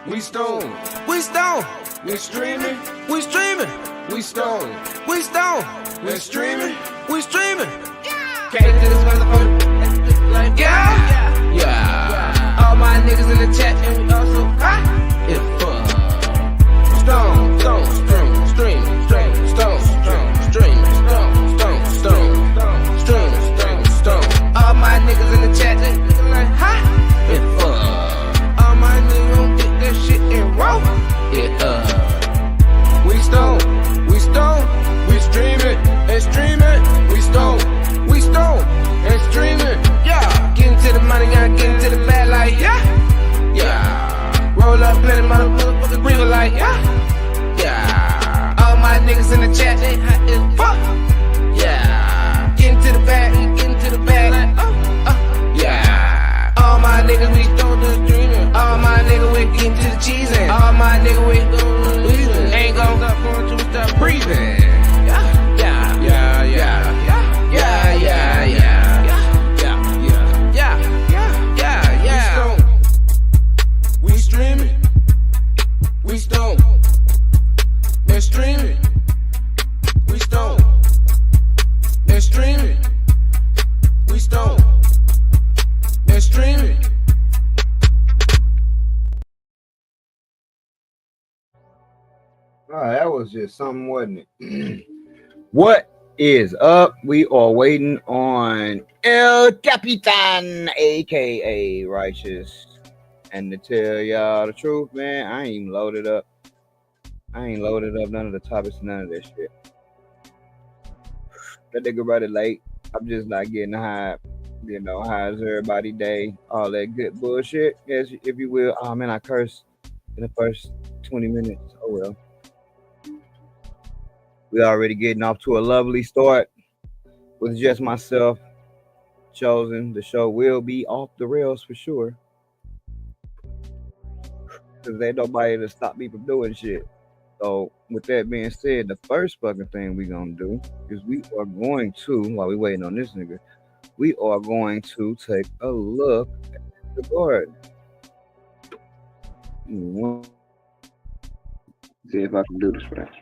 We stone. We stone. We streaming. We streaming. We stone. We stone. We streaming. We streaming. Came to this motherfucker like yeah. Yeah. All my niggas in the chat and we also hot. Yeah, fuck. Stone, stone, stone, stream, stream, stone, stone, stream, stone, stone, stone, stream, stone, stone. All my niggas in the chat they looking like hot. Yeah, fuck. All my niggas gon' get that shit and roll. Yeah, we stone, we stone, we streaming and streaming. We stone, we stone and streaming. Yeah, getting to the money, gotta get into the bag like yeah, yeah. Roll up, plenty motherfuckers breathing like yeah. All my niggas in the chat, they hot as fuck. Yeah. Get into the bag, get into the bag like yeah. All my niggas, we don't do streaming. All my niggas, we get into the cheese and all my niggas, we don't ain't gon' stop going to stop breathing. Yeah, yeah, yeah, yeah, yeah, yeah, yeah, yeah, yeah, yeah, yeah. We streaming, we stone. And streaming, we stone. And streaming, we stone. And streaming. All right, that was just something, wasn't it? What is up? We are waiting on El Capitan, aka Righteous. And to tell y'all the truth, man, I ain't even loaded up. I ain't loaded up none of the topics, none of that shit. That nigga running late. I'm just not getting high. You know, how's everybody day? All that good bullshit, as if you will. Oh man, I cursed in the first 20 minutes. Oh well. We already getting off to a lovely start with just myself chosen. The show will be off the rails for sure. Because ain't nobody to stop me from doing shit. So with that being said, the first fucking thing we gonna do is we are going to, while we waiting on this nigga, we are going to take a look at the board. See if I can do this fast.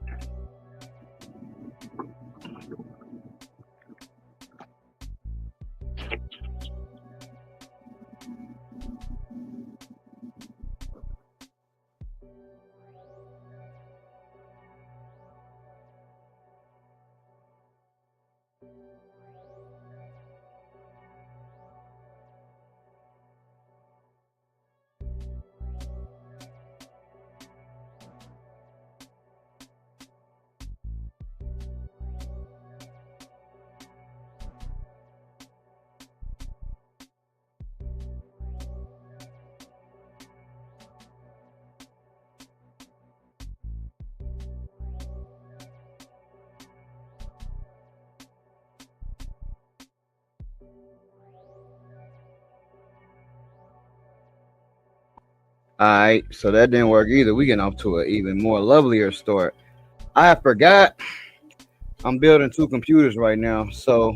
All right, so that didn't work either. We getting off to an even more lovelier start. I forgot I'm building two computers right now, so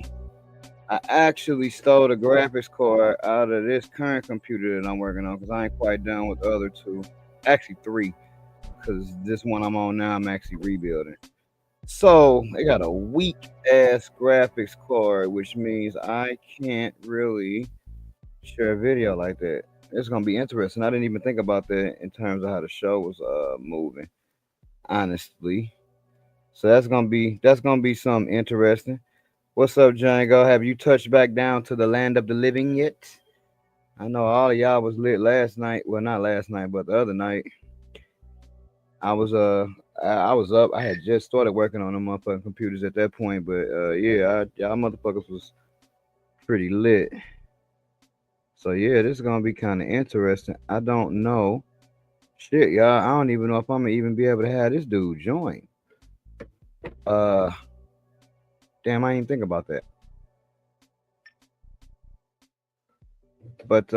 I actually stole the graphics card out of this current computer that I'm working on because I ain't quite done with the other two. Actually, three, because this one I'm on now, I'm actually rebuilding. So they got a weak ass graphics card, which means I can't really share a video like that. It's gonna be interesting. I didn't even think about that in terms of how the show was moving, honestly. So that's gonna be something interesting. What's up, Django? Have you touched back down to the land of the living yet? I know all of y'all was lit last night. Well, not last night, but the other night. I was up. I had just started working on them motherfucking computers at that point, but yeah, y'all motherfuckers was pretty lit. So yeah, this is gonna be kind of interesting. I don't know. Shit, y'all. I don't even know if I'm gonna even be able to have this dude join. Damn, I didn't think about that. But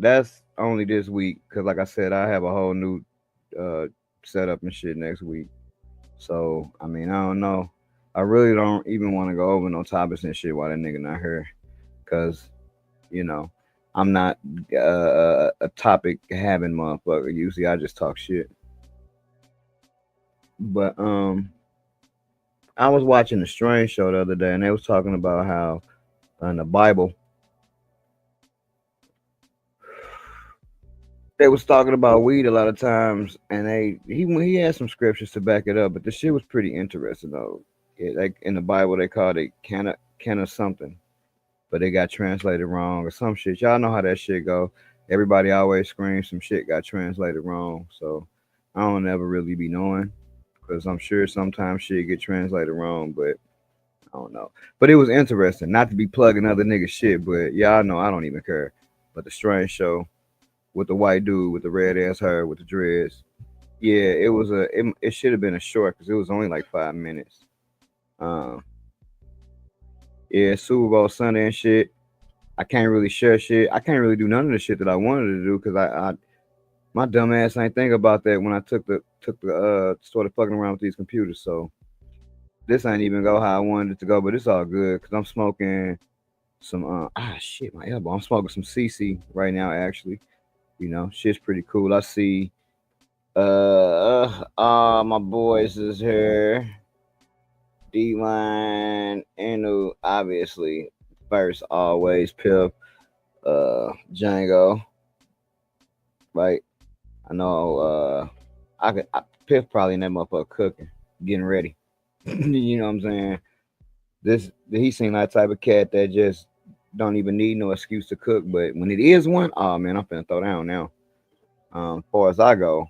that's only this week, because like I said, I have a whole new setup and shit next week. So I mean, I don't know. I really don't even want to go over no topics and shit while that nigga not here, because you know I'm not a topic having motherfucker. Usually I just talk shit. But I was watching the Strange Show the other day, and they was talking about how in the Bible they was talking about weed a lot of times, and he had some scriptures to back it up, but the shit was pretty interesting though. Like in the Bible, they called it canna something, but it got translated wrong or some shit. Y'all know how that shit go. Everybody always screams some shit got translated wrong, so I don't ever really be knowing because I'm sure sometimes shit get translated wrong, but I don't know. But it was interesting, not to be plugging other niggas shit, but y'all know I don't even care. But the Strange Show with the white dude with the red ass hair with the dreads. Yeah, it should have been a short because it was only like 5 minutes. Um, yeah, Super Bowl Sunday and shit. I can't really share shit. I can't really do none of the shit that I wanted to do because I my dumb ass ain't think about that when I took the started fucking around with these computers. So this ain't even go how I wanted it to go, but it's all good because I'm smoking some shit my elbow. I'm smoking some CC right now actually. You know, shit's pretty cool. I see my boys is here. D-Line, Anu, obviously. First, always, Pip, Django. Right? I know Pip probably in that motherfucker cooking, getting ready. You know what I'm saying? He seemed like the type of cat that just don't even need no excuse to cook. But when it is one, oh man, I'm finna throw down now. As far as I go,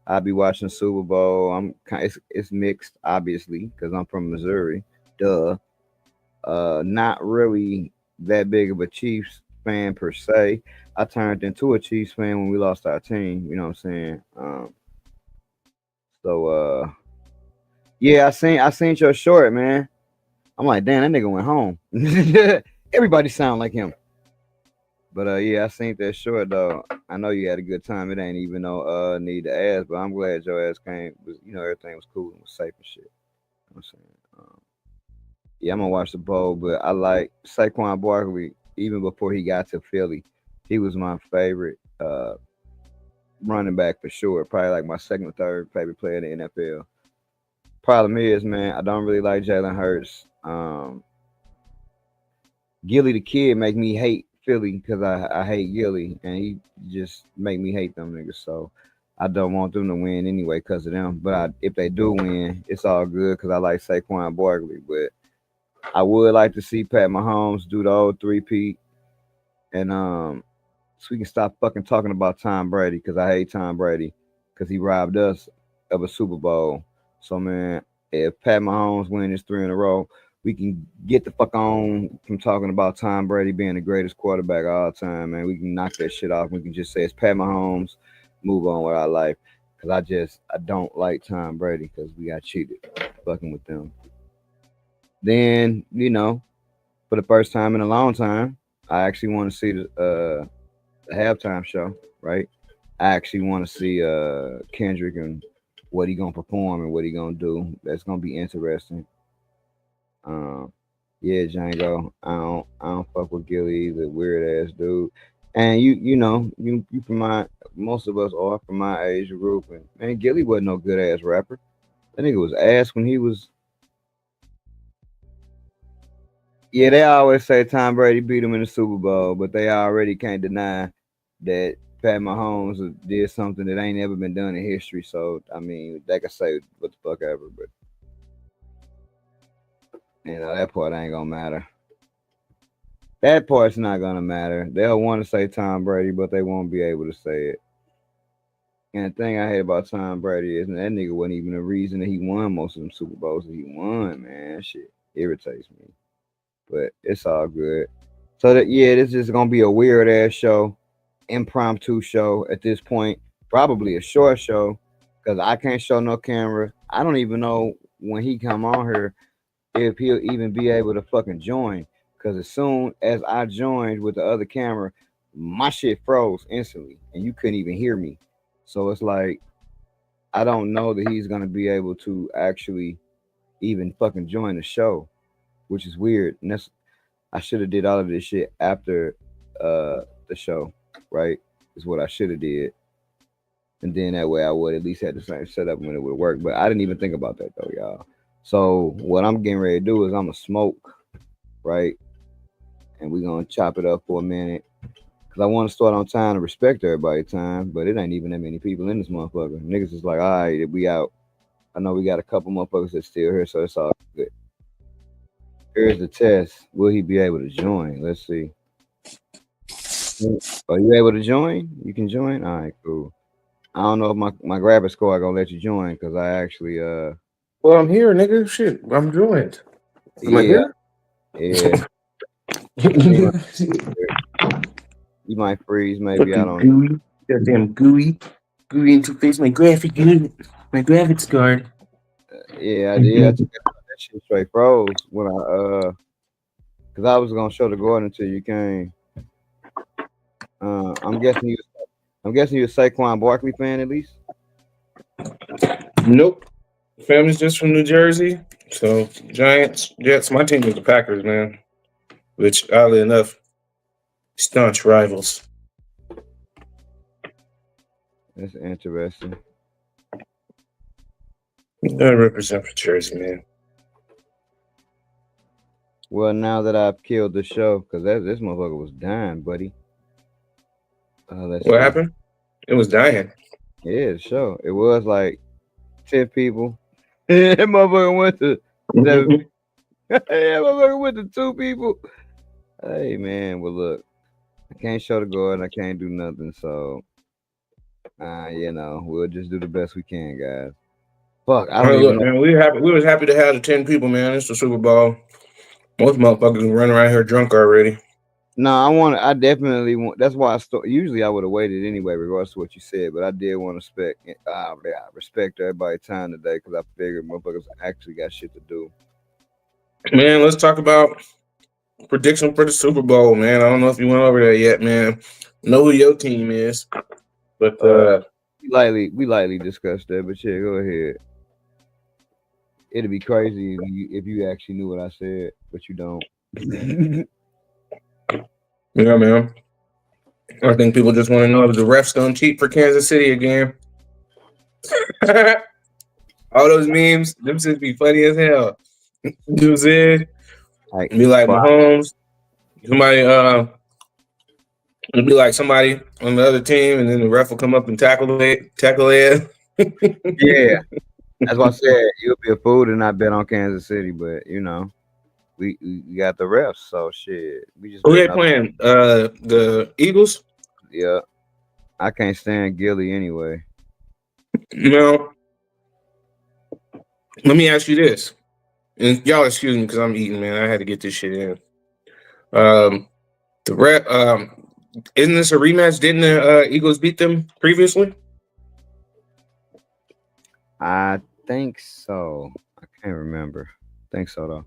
I'll be watching Super Bowl. It's mixed, obviously, because I'm from Missouri. Duh. Not really that big of a Chiefs fan per se. I turned into a Chiefs fan when we lost our team. You know what I'm saying? So yeah, I seen your short, man. I'm like, damn, that nigga went home. Everybody sound like him. But yeah, I seen that short though. I know you had a good time. It ain't even no need to ask, but I'm glad your ass came. Everything was cool and was safe and shit. You know what I'm saying? Yeah, I'm gonna watch the bowl, but I like Saquon Barkley even before he got to Philly. He was my favorite running back for sure. Probably like my second or third favorite player in the NFL. Problem is, man, I don't really like Jalen Hurts. Gilly the kid make me hate Philly because I hate Gilly, and he just make me hate them niggas. So I don't want them to win anyway because of them. But if they do win, it's all good because I like Saquon Barkley. But I would like to see Pat Mahomes do the old three-peat, and so we can stop fucking talking about Tom Brady because I hate Tom Brady because he robbed us of a Super Bowl. So man, if Pat Mahomes win his 3 in a row, we can get the fuck on from talking about Tom Brady being the greatest quarterback of all time, man. We can knock that shit off. We can just say it's Pat Mahomes, move on with our life. Cause I don't like Tom Brady because we got cheated fucking with them. Then, for the first time in a long time, I actually want to see the halftime show, right? I actually want to see Kendrick and what he gonna perform and what he gonna do. That's gonna be interesting. Um, yeah, Django. I don't fuck with Gilly. He's a weird ass dude. And you from most of us are from my age group, and man, Gilly wasn't no good ass rapper. That nigga was ass when he was. Yeah, they always say Tom Brady beat him in the Super Bowl, but they already can't deny that Pat Mahomes did something that ain't ever been done in history. So I mean, they can say what the fuck ever, but that part ain't gonna matter. That part's not gonna matter. They'll want to say Tom Brady, but they won't be able to say it. And the thing I hate about Tom Brady is that nigga wasn't even the reason that he won most of them Super Bowls that he won, man. That shit irritates me. But it's all good. So this is gonna be a weird ass show, impromptu show at this point. Probably a short show because I can't show no camera. I don't even know when he come on here if he'll even be able to fucking join. Because as soon as I joined with the other camera, my shit froze instantly, and you couldn't even hear me. So it's like I don't know that he's gonna be able to actually even fucking join the show, which is weird. And I should have did all of this shit after the show, right? Is what I should have did. And then that way I would at least have the same setup when it would work. But I didn't even think about that though, y'all. So what I'm getting ready to do is I'm gonna smoke, right? And we're gonna chop it up for a minute. Cause I want to start on time to respect everybody's time, but it ain't even that many people in this motherfucker. Niggas is like, all right, we out. I know we got a couple motherfuckers that's still here, so it's all good. Here's the test. Will he be able to join? Let's see. Are you able to join? You can join? All right, cool. I don't know if my graphics card gonna let you join because I actually Well, I'm here, nigga. Shit, I'm joined. Am I yeah, here? yeah. You might freeze, maybe. I Fucking don't. gooey. Goddamn gooey. Gooey interface. My graphic unit. My graphics card. Yeah, I did. I took that shit straight froze when because I was gonna show the Gordon until you came. I'm guessing you're a Saquon Barkley fan at least. Nope. Family's just from New Jersey. So Giants, Jets. My team is the Packers, man. Which, oddly enough, staunch rivals. That's interesting. I represent for Jersey, man. Well, now that I've killed the show, because this motherfucker was dying, buddy. What happened? It was dying. Yeah, the show. It was like 10 people. That motherfucker went to 7. That motherfucker went to 2 people. Hey, man, well, look. I can't show the Gordon. I can't do nothing. So, we'll just do the best we can, guys. Fuck, I don't even know. Man, we was happy to have the 10 people, man. It's the Super Bowl. Most motherfuckers run around here drunk already. No, I definitely want. That's why usually I would have waited anyway, regardless of what you said. But I did want to respect everybody's time today because I figured motherfuckers actually got shit to do. Man, let's talk about prediction for the Super Bowl, man. I don't know if you went over there yet, man. Know who your team is, but we lightly discussed that. But yeah, go ahead. It'd be crazy if you actually knew what I said, but you don't. Yeah, man. I think people just want to know if the refs don't cheat for Kansas City again. All those memes, them should be funny as hell. You know what I'm saying? Be like Mahomes. Somebody, it'll be like somebody on the other team, and then the ref will come up and tackle it. Yeah, that's why I said you'll be a fool to not bet on Kansas City, but we got the refs, so shit. We just who they playing? The Eagles. Yeah, I can't stand Gilly anyway. No. Let me ask you this, and y'all excuse me because I'm eating, man. I had to get this shit in. The ref, isn't this a rematch? Didn't the Eagles beat them previously? I think so. I can't remember. I think so though.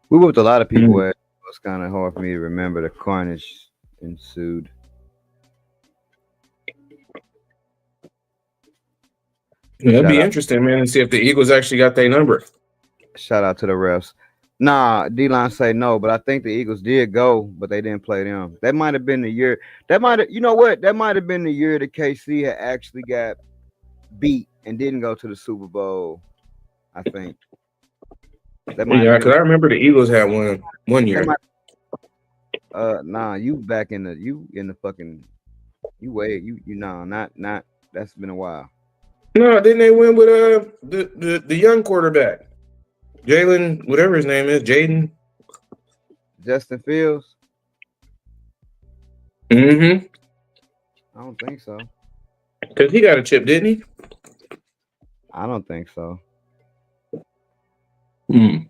We whooped a lot of people. It was kind of hard for me to remember. The carnage ensued. It'd be interesting, man, to see if the Eagles actually got their number. Shout out to the refs. Nah, D-Line say no, but I think the Eagles did go, but they didn't play them. That might have been the year. That might have, you know what? That might have been the year that KC had actually got beat and didn't go to the Super Bowl. I think. Yeah, because I remember the Eagles had one year. Nah, you in the fucking not that's been a while. No, didn't they win with the young quarterback? Jalen, whatever his name is, Jaden. Justin Fields? Mm-hmm. I don't think so. Because he got a chip, didn't he? I don't think so. If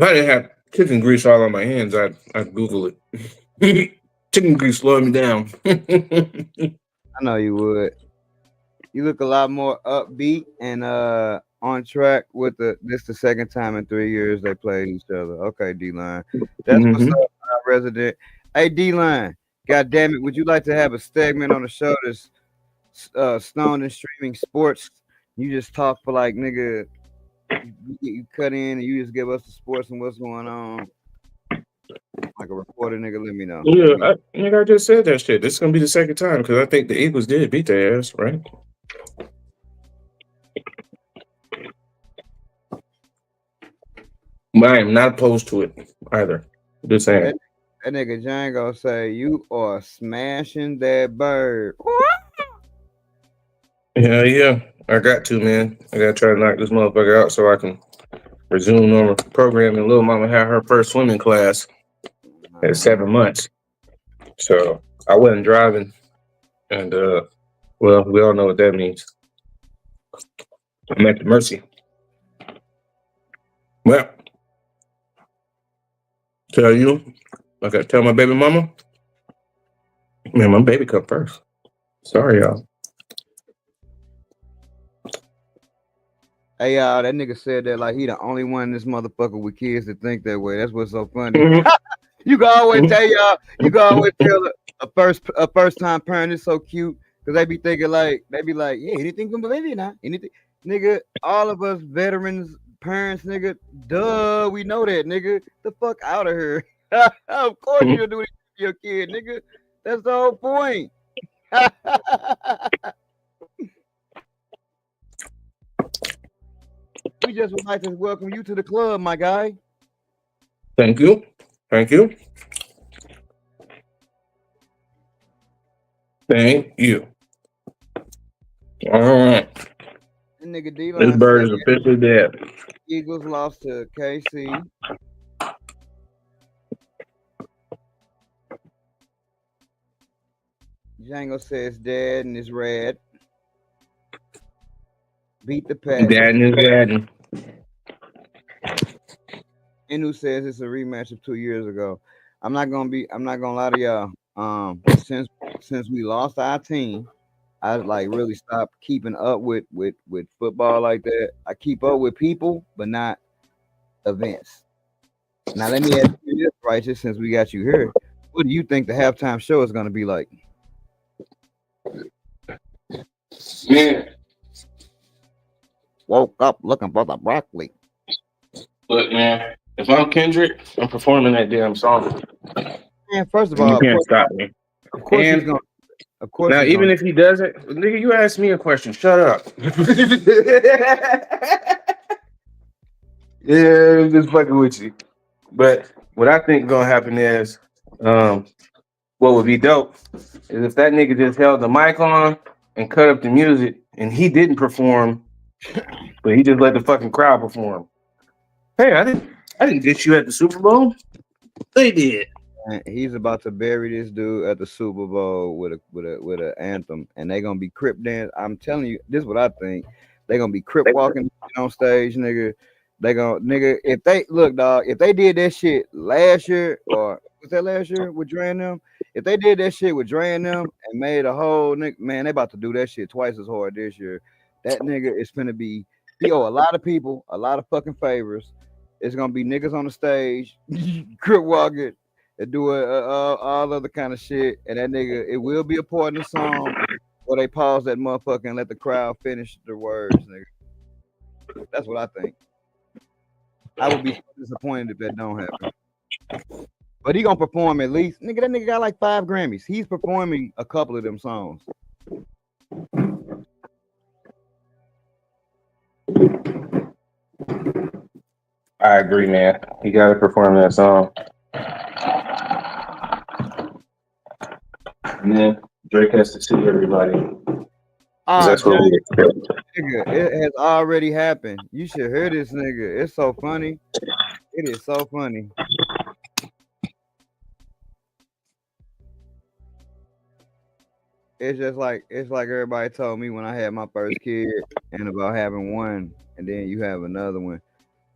I didn't have chicken grease all on my hands, I'd Google it. Chicken grease slowed me down. I know you would. You look a lot more upbeat and on track with this the second time in 3 years they played each other. Okay, D-Line. That's what's up, resident. Hey, D-Line. God damn it. Would you like to have a segment on the show that's stoned and streaming sports? You just talk for like, nigga, you cut in and you just give us the sports and what's going on. Like a reporter, nigga, let me know. Yeah, I just said that shit. This is gonna be the second time because I think the Eagles did beat their ass, right? But I am not opposed to it either. Just saying. That nigga Django say you are smashing that bird. Yeah. I got to, man. I gotta try to knock this motherfucker out so I can resume normal programming. Little mama had her first swimming class at 7 months. So I wasn't driving. And well, we all know what that means. I'm at the mercy. Well, tell you, I gotta tell my baby mama. Man, my baby come first. Sorry, y'all. Hey, y'all, that nigga said that like he the only one in this motherfucker with kids that think that way. That's what's so funny. You can always tell y'all, you can always tell a first time parent is so cute because they be thinking like, yeah, anything from the baby now. Anything, nigga, all of us veterans, parents, nigga, duh, we know that, nigga. The fuck out of here. Of course you'll do it to your kid, nigga. That's the whole point. We just would like to welcome you to the club, my guy. Thank you. Thank you. Thank you. All right. That nigga D-Line This bird is officially dead. Eagles lost to KC. Django says dead and is red. Beat the Pats. Dad is dead. Inu says it's a rematch of 2 years ago. I'm not gonna lie to y'all. Since we lost our team, I like really stopped keeping up with football like that. I keep up with people, but not events. Now let me ask you this, Righteous, since we got you here. What do you think the halftime show is gonna be like? Man. Woke up looking for the broccoli. Look, man, if I'm Kendrick, I'm performing that damn song. Man, first of all, you can't stop me. Of course he's gonna. Of course. Now, even if he doesn't, nigga, you asked me a question. Shut up. Yeah, I'm just fucking with you. But what I think gonna happen is, what would be dope is if that nigga just held the mic on and cut up the music, and he didn't perform, but he just let the fucking crowd perform. Hey, I didn't get you at the Super Bowl. They did. He's about to bury this dude at the Super Bowl with a anthem, and they gonna be crip dance. I'm telling you, this is what I think. They gonna be crip walking on stage, nigga. They gonna if they look, dog. If they did that shit last year, or was that last year with Dre and them? If they did that shit with Dre and them and made a whole nigga, man, they about to do that shit twice as hard this year. That nigga is finna be. He owe a lot of people a lot of fucking favors. It's gonna be niggas on the stage, crip walking. They do all other kind of shit, and that nigga, it will be a part in the song, or they pause that motherfucker and let the crowd finish the words, nigga. That's what I think. I would be so disappointed if that don't happen. But he gonna perform at least, nigga. That nigga got like 5 Grammys. He's performing a couple of them songs. I agree, man. He got to perform that song. And then Drake has to see everybody. That's what we expect. Nigga, it has already happened. You should hear this nigga. It's so funny. It is so funny. It's like everybody told me when I had my first kid and about having one, and then you have another one.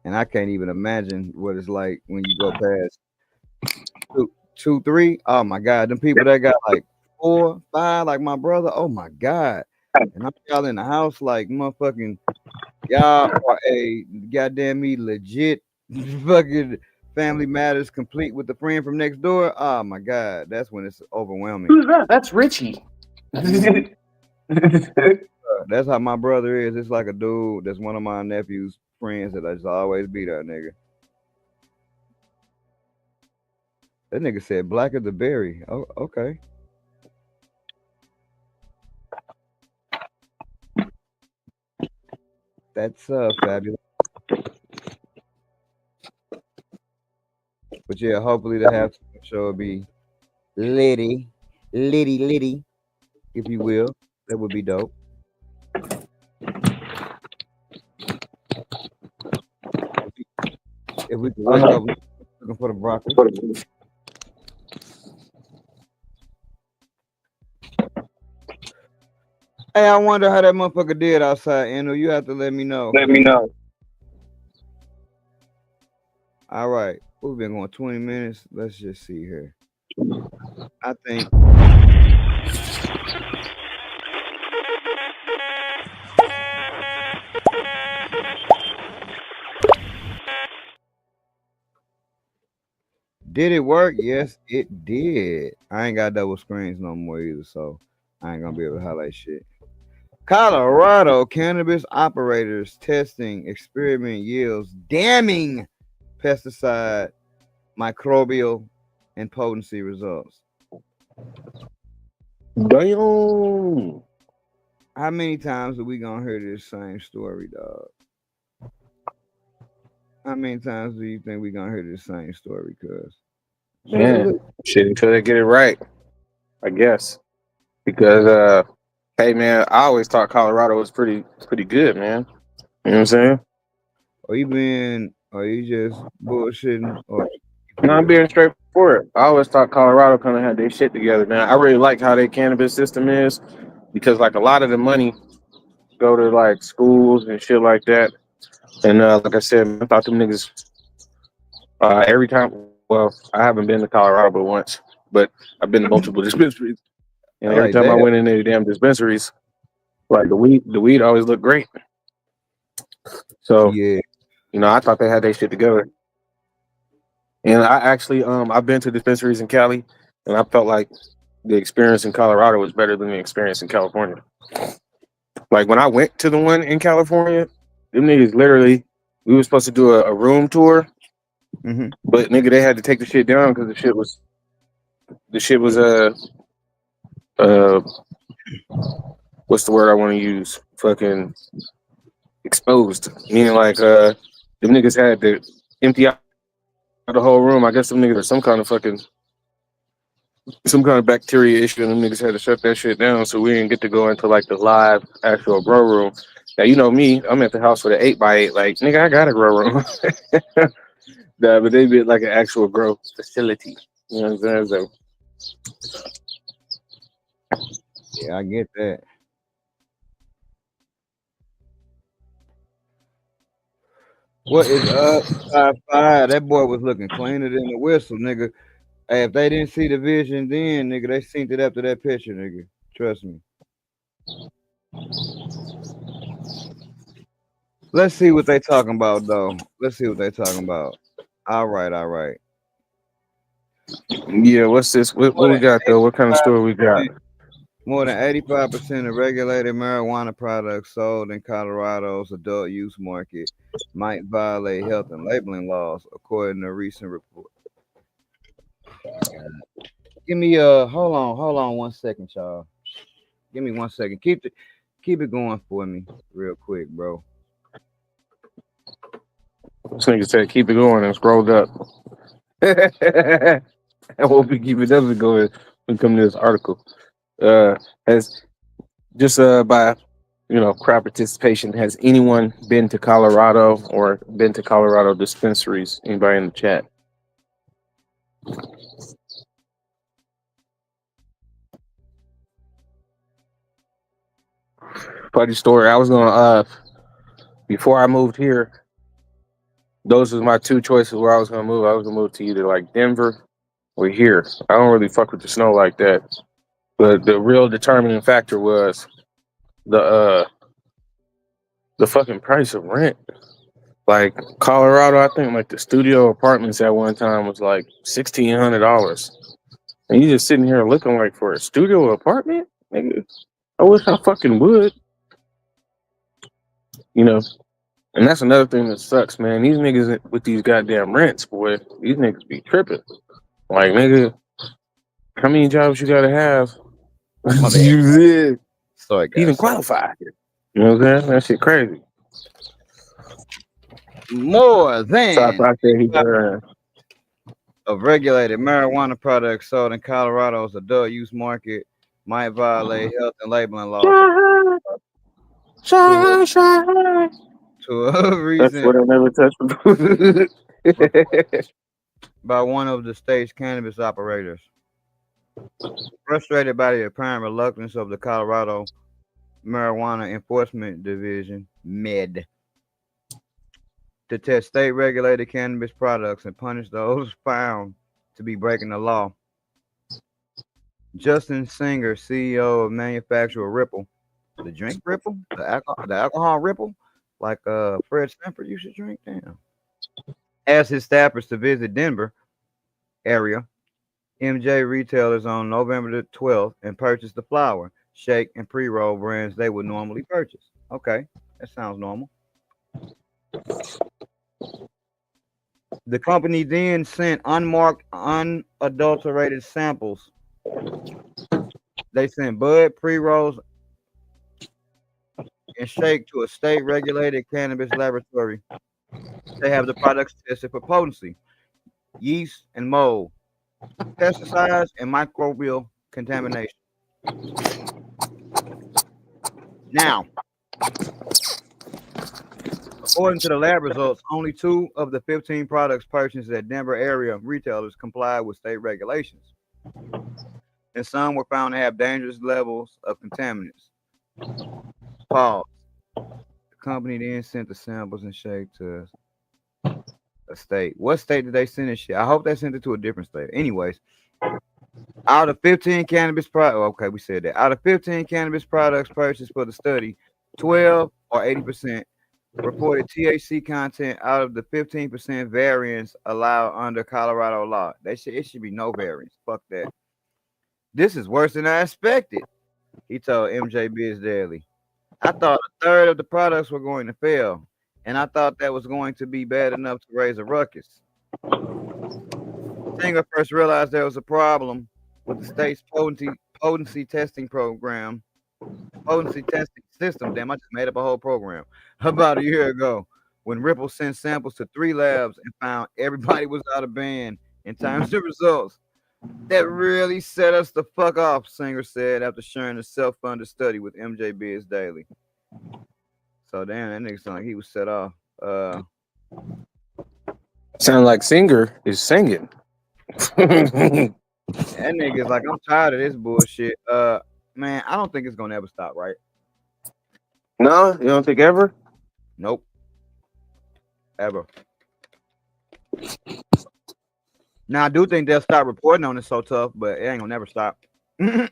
And I can't even imagine what it's like when you go past 2, 3. Oh my God, them people that got like 4, 5, like my brother. Oh my God. And I'm y'all in the house like motherfucking y'all are a goddamn me legit fucking Family Matters complete with the friend from next door. Oh my God, that's when it's overwhelming. Who's that? That's Richie. That's how my brother is. It's like a dude that's one of my nephew's friends that I just always be that nigga. That nigga said black of the berry. Oh, okay. That's fabulous. But yeah, hopefully the halftime show will be litty, litty, if you will. That would be dope. If we could wake up looking for the broccoli. Hey, I wonder how that motherfucker did outside, Anu. You have to let me know. Let me know. All right. We've been going 20 minutes. Let's just see here. I think. Did it work? Yes, it did. I ain't got double screens no more either, so I ain't gonna be able to highlight shit. Colorado cannabis operators testing experiment yields damning pesticide, microbial, and potency results. Damn. How many times are we gonna hear this same story, dog? How many times do you think we gonna hear this same story? Cause Man, shit, until they get it right, I guess. Because hey man, I always thought Colorado was pretty good, man. You know what I'm saying? are you just bullshitting? Or No, I'm being straightforward. I always thought Colorado kind of had their shit together, man. I really like how their cannabis system is because like a lot of the money go to like schools and shit like that. And like I said, I thought them niggas every time. Well, I haven't been to Colorado but once, but I've been to multiple dispensaries. And every like time I that. went in their damn dispensaries, like the weed always looked great. So Yeah, you know, I thought they had their shit together. And I actually, I've been to dispensaries in Cali, and I felt like the experience in Colorado was better than the experience in California. Like when I went to the one in California, them niggas literally, we were supposed to do a room tour, but nigga, they had to take the shit down because the shit was what's the word I want to use? Fucking exposed. Meaning like them niggas had to empty out the whole room. I guess them niggas are some kind of bacteria issue, and them niggas had to shut that shit down, so we didn't get to go into like the live actual grow room. Now you know me, I'm at the house with an 8x8. Like nigga, I got a grow room. Nah, but they did like an actual grow facility. You know what I'm saying? So, yeah, I get that. What is up? 5'5"? That boy was looking cleaner than the whistle, nigga. Hey, if they didn't see the vision then, nigga, they seen it after that picture, nigga. Trust me. Let's see what they talking about, though. Let's see what they talking about. All right. yeah, what's this? What we got though? What kind of story we got? More than 85% of regulated marijuana products sold in Colorado's adult use market might violate health and labeling laws, according to a recent report. Give me hold on 1 second, y'all. Give me 1 second. Keep it going for me real quick, bro. This nigga said keep it going and scrolled up. I hope we keep it up going when we come to this article. Has just by crowd participation, has anyone been to Colorado or been to Colorado dispensaries? Anybody in the chat? Funny story. I was gonna before I moved here, those was my two choices where I was gonna move. I was gonna move to either like Denver or here. I don't really fuck with the snow like that. But the real determining factor was the fucking price of rent. Like Colorado, I think like the studio apartments at one time was like $1,600. And you just sitting here looking like for a studio apartment? Nigga, I wish I fucking would. And that's another thing that sucks, man. These niggas with these goddamn rents, boy, these niggas be tripping. Like, nigga, how many jobs you gotta have? My bad. You did Sorry, guys. even qualify. You know what I'm saying? That shit crazy. More So than I said he of regulated marijuana products sold in Colorado's adult use market might violate health and labeling laws shine. to a That's reason what I never touched. by one of the state's cannabis operators. Frustrated by the apparent reluctance of the Colorado Marijuana Enforcement Division, MED, to test state-regulated cannabis products and punish those found to be breaking the law. Justin Singer, CEO of manufacturer Ripple, the drink Ripple, the alcohol Ripple, like Fred Sanford used to drink. Damn. Asked his staffers to visit Denver area MJ retailers on November the 12th and purchase the flower, shake, and pre-roll brands they would normally purchase. Okay, that sounds normal. The company then sent unmarked, unadulterated samples. They sent bud, pre-rolls, and shake to a state-regulated cannabis laboratory. They have the products tested for potency, yeast, and mold, pesticides, and microbial contamination. Now, according to the lab results, only 2 of the 15 products purchased at Denver area retailers complied with state regulations, and some were found to have dangerous levels of contaminants. Pause. The company then sent the samples and shake to a state. What state did they send this shit? I hope they sent it to a different state. Anyways, out of 15 cannabis products, okay, we said that. Out of 15 cannabis products purchased for the study, 12 or 80% reported THC content out of the 15% variance allowed under Colorado law. It should be no variance. Fuck that. This is worse than I expected, he told MJ Biz Daily. I thought a third of the products were going to fail, and I thought that was going to be bad enough to raise a ruckus. Singer first realized there was a problem with the state's potency testing program, potency testing system. Damn, I just made up a whole program about a year ago when Ripple sent samples to 3 labs and found everybody was out of band in terms of results. That really set us the fuck off, Singer said after sharing a self-funded study with MJ Biz Daily. So damn, that nigga sound like he was set off. Sound like Singer is singing. That nigga's like, I'm tired of this bullshit. Man, I don't think it's gonna ever stop, right? No, you don't think ever? Nope. Ever. Now I do think they'll stop reporting on it so tough, but it ain't gonna never stop. Hey,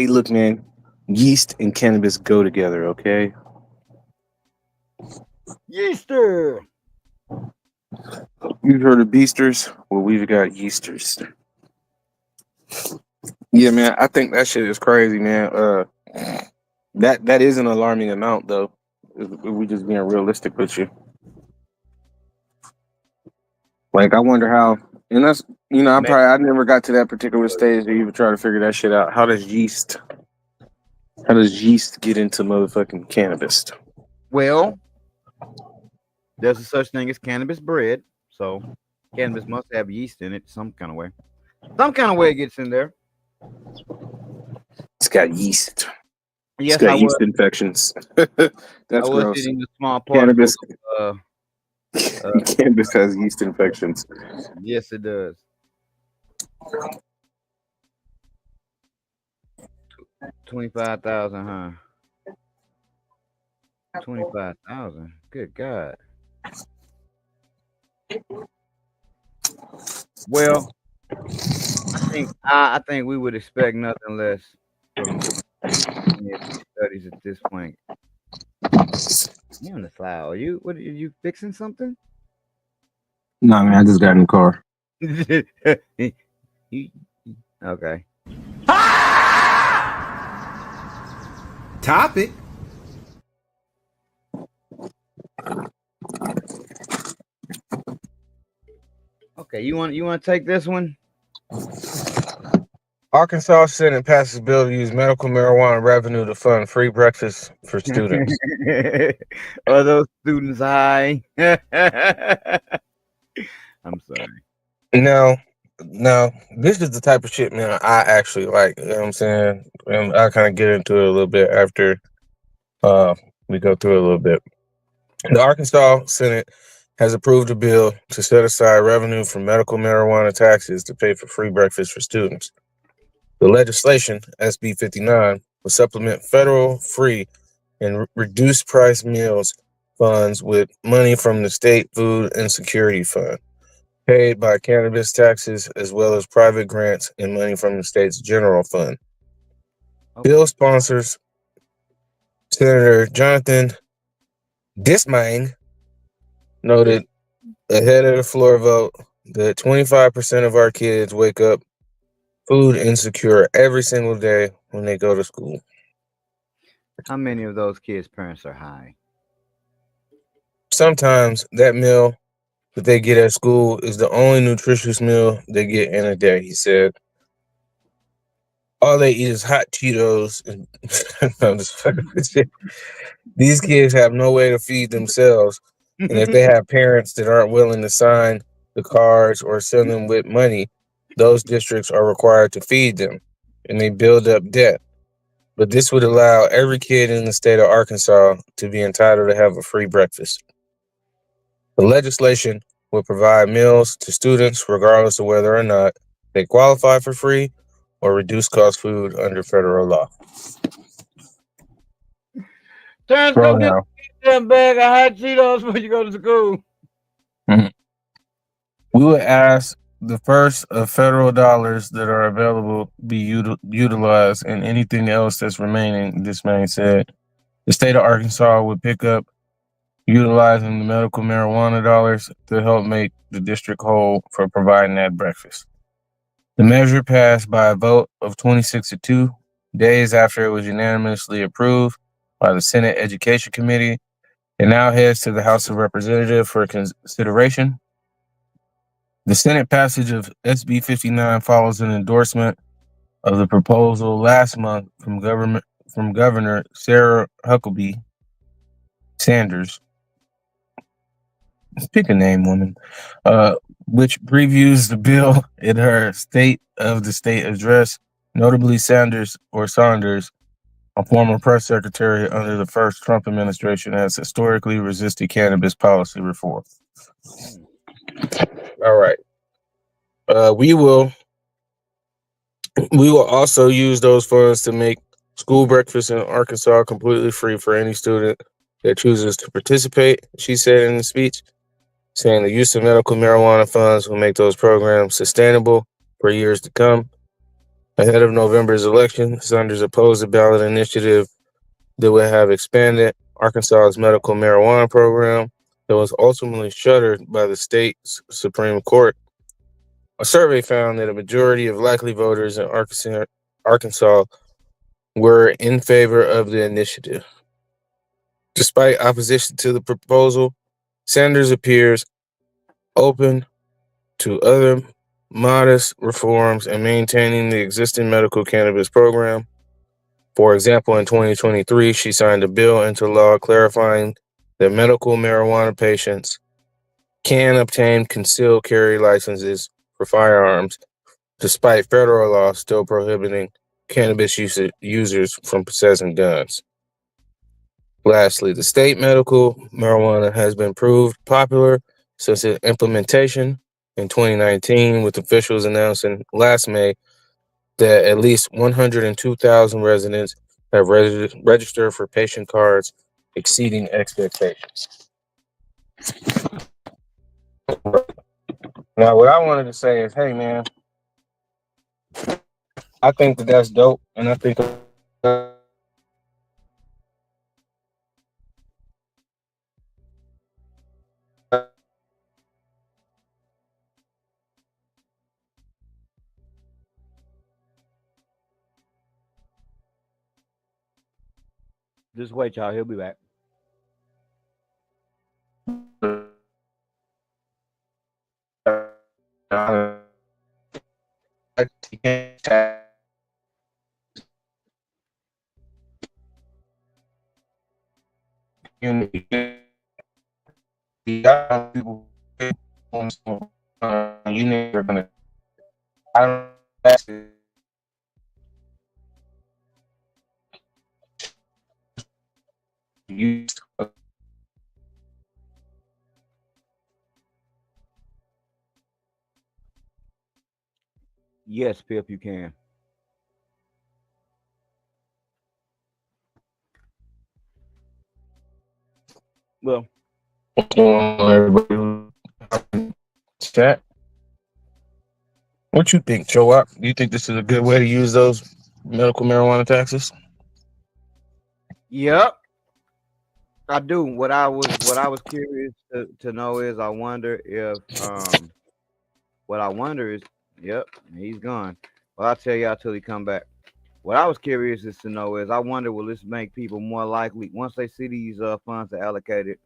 look, man. Yeast and cannabis go together, okay? Yeaster. You've heard of beasters? Well, we've got yeasters. Yeah, man. I think that shit is crazy, man. That is an alarming amount, though. If we just being realistic with you. Like, I wonder how, and that's, I never got to that particular stage to even try to figure that shit out. How does yeast get into motherfucking cannabis? Well, there's a such thing as cannabis bread, so cannabis must have yeast in it some kind of way. Some kind of way it gets in there. It's got yeast. Yes, it's got yeast infections. That's gross. Eating the small part cannabis. Of, cannabis has yeast infections. Yes, it does. 25,000, huh? 25,000. Good God. Well, I think we would expect nothing less from studies at this point. You on the fly? Are you fixing something? No, man, I just got in the car. Okay. Topic. Okay, you want to take this one? Arkansas Senate passes bill to use medical marijuana revenue to fund free breakfast for students. Are those students high? I'm sorry. Now, this is the type of shit, man, I actually like. You know what I'm saying? And I kind of get into it a little bit after we go through it a little bit. The Arkansas Senate has approved a bill to set aside revenue from medical marijuana taxes to pay for free breakfast for students. The legislation, SB 59, will supplement federal free and reduced price meals funds with money from the State Food Insecurity Fund, paid by cannabis taxes, as well as private grants and money from the state's general fund. Okay. Bill sponsors Senator Jonathan Dismine noted ahead of the floor vote that 25% of our kids wake up food insecure every single day when they go to school. How many of those kids' parents are high? Sometimes that meal that they get at school is the only nutritious meal they get in a day, he said. All they eat is hot Cheetos. And I'm just fucking with you. These kids have no way to feed themselves. And if they have parents that aren't willing to sign the cards or send them with money, those districts are required to feed them, and they build up debt. But this would allow every kid in the state of Arkansas to be entitled to have a free breakfast. The legislation would provide meals to students regardless of whether or not they qualify for free or reduced cost food under federal law. Terrence, go get that bag of hot Cheetos before you go to school. Mm-hmm. We would ask the first of federal dollars that are available be utilized, and anything else that's remaining, this man said. The state of Arkansas would pick up utilizing the medical marijuana dollars to help make the district whole for providing that breakfast. The measure passed by a vote of 26-2 days after it was unanimously approved by the Senate Education Committee. It now heads to the House of Representatives for consideration. The Senate passage of SB 59 follows an endorsement of the proposal last month from Governor Sarah Huckabee Sanders. Pick a name, woman. Which previews the bill in her State of the State address. Notably, Saunders, a former press secretary under the first Trump administration, has historically resisted cannabis policy reform. All right. We will also use those funds to make school breakfast in Arkansas completely free for any student that chooses to participate, she said in the speech, saying the use of medical marijuana funds will make those programs sustainable for years to come. Ahead of November's election, Saunders opposed a ballot initiative that would have expanded Arkansas's medical marijuana program that was ultimately shuttered by the state's Supreme Court. A survey found that a majority of likely voters in Arkansas were in favor of the initiative. Despite opposition to the proposal, Sanders appears open to other modest reforms and maintaining the existing medical cannabis program. For example, in 2023, she signed a bill into law clarifying that medical marijuana patients can obtain concealed carry licenses for firearms, despite federal law still prohibiting cannabis users from possessing guns. Lastly, the state medical marijuana has been proved popular since its implementation in 2019, with officials announcing last May that at least 102,000 residents have registered for patient cards, exceeding expectations. Now, what I wanted to say is, hey, man, I think that that's dope, and I think Just wait, y'all. He'll be back. People you never gonna. I don't. You. Yes, Pip, you can. Well, What's going on, everybody? Chat. What you think, Joe? Do you think this is a good way to use those medical marijuana taxes? yep, I do. What I was curious to know is I wonder if what I wonder is yep, he's gone. Well, I'll tell y'all till he come back. What I was curious is to know is I wonder will this make people more likely once they see these funds are allocated.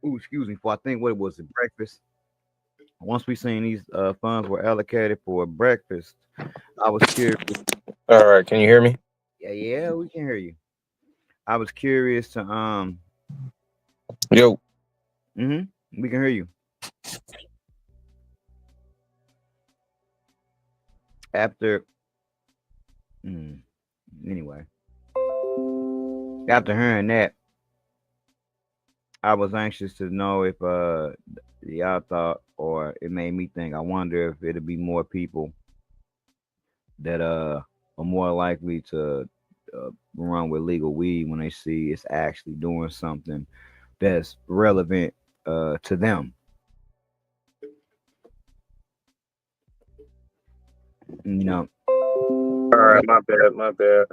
Ooh, excuse me, for I think what it was at breakfast. Once we seen these funds were allocated for breakfast, I was curious. All right, can you hear me? Yeah, yeah, we can hear you. I was curious to Yo, we can hear you. After anyway, after hearing that, I was anxious to know if y'all thought or it made me think. I wonder if it'll be more people that are more likely to run with legal weed when they see it's actually doing something that's relevant to them. You know, all right, my bad.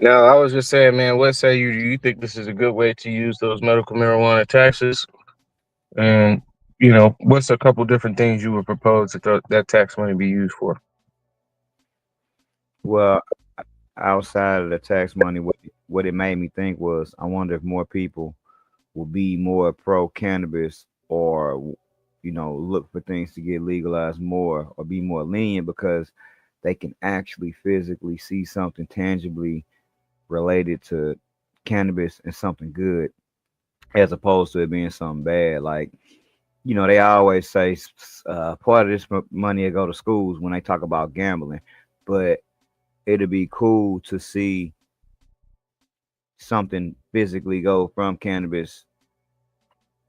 Now, I was just saying, man, what say you? Do you think this is a good way to use those medical marijuana taxes? And, what's a couple different things you would propose that that tax money be used for? well, outside of the tax money, what it made me think was I wonder if more people will be more pro cannabis or look for things to get legalized more or be more lenient because they can actually physically see something tangibly related to cannabis and something good as opposed to it being something bad. Like, they always say part of this money will go to schools when they talk about gambling, but it'd be cool to see something physically go from cannabis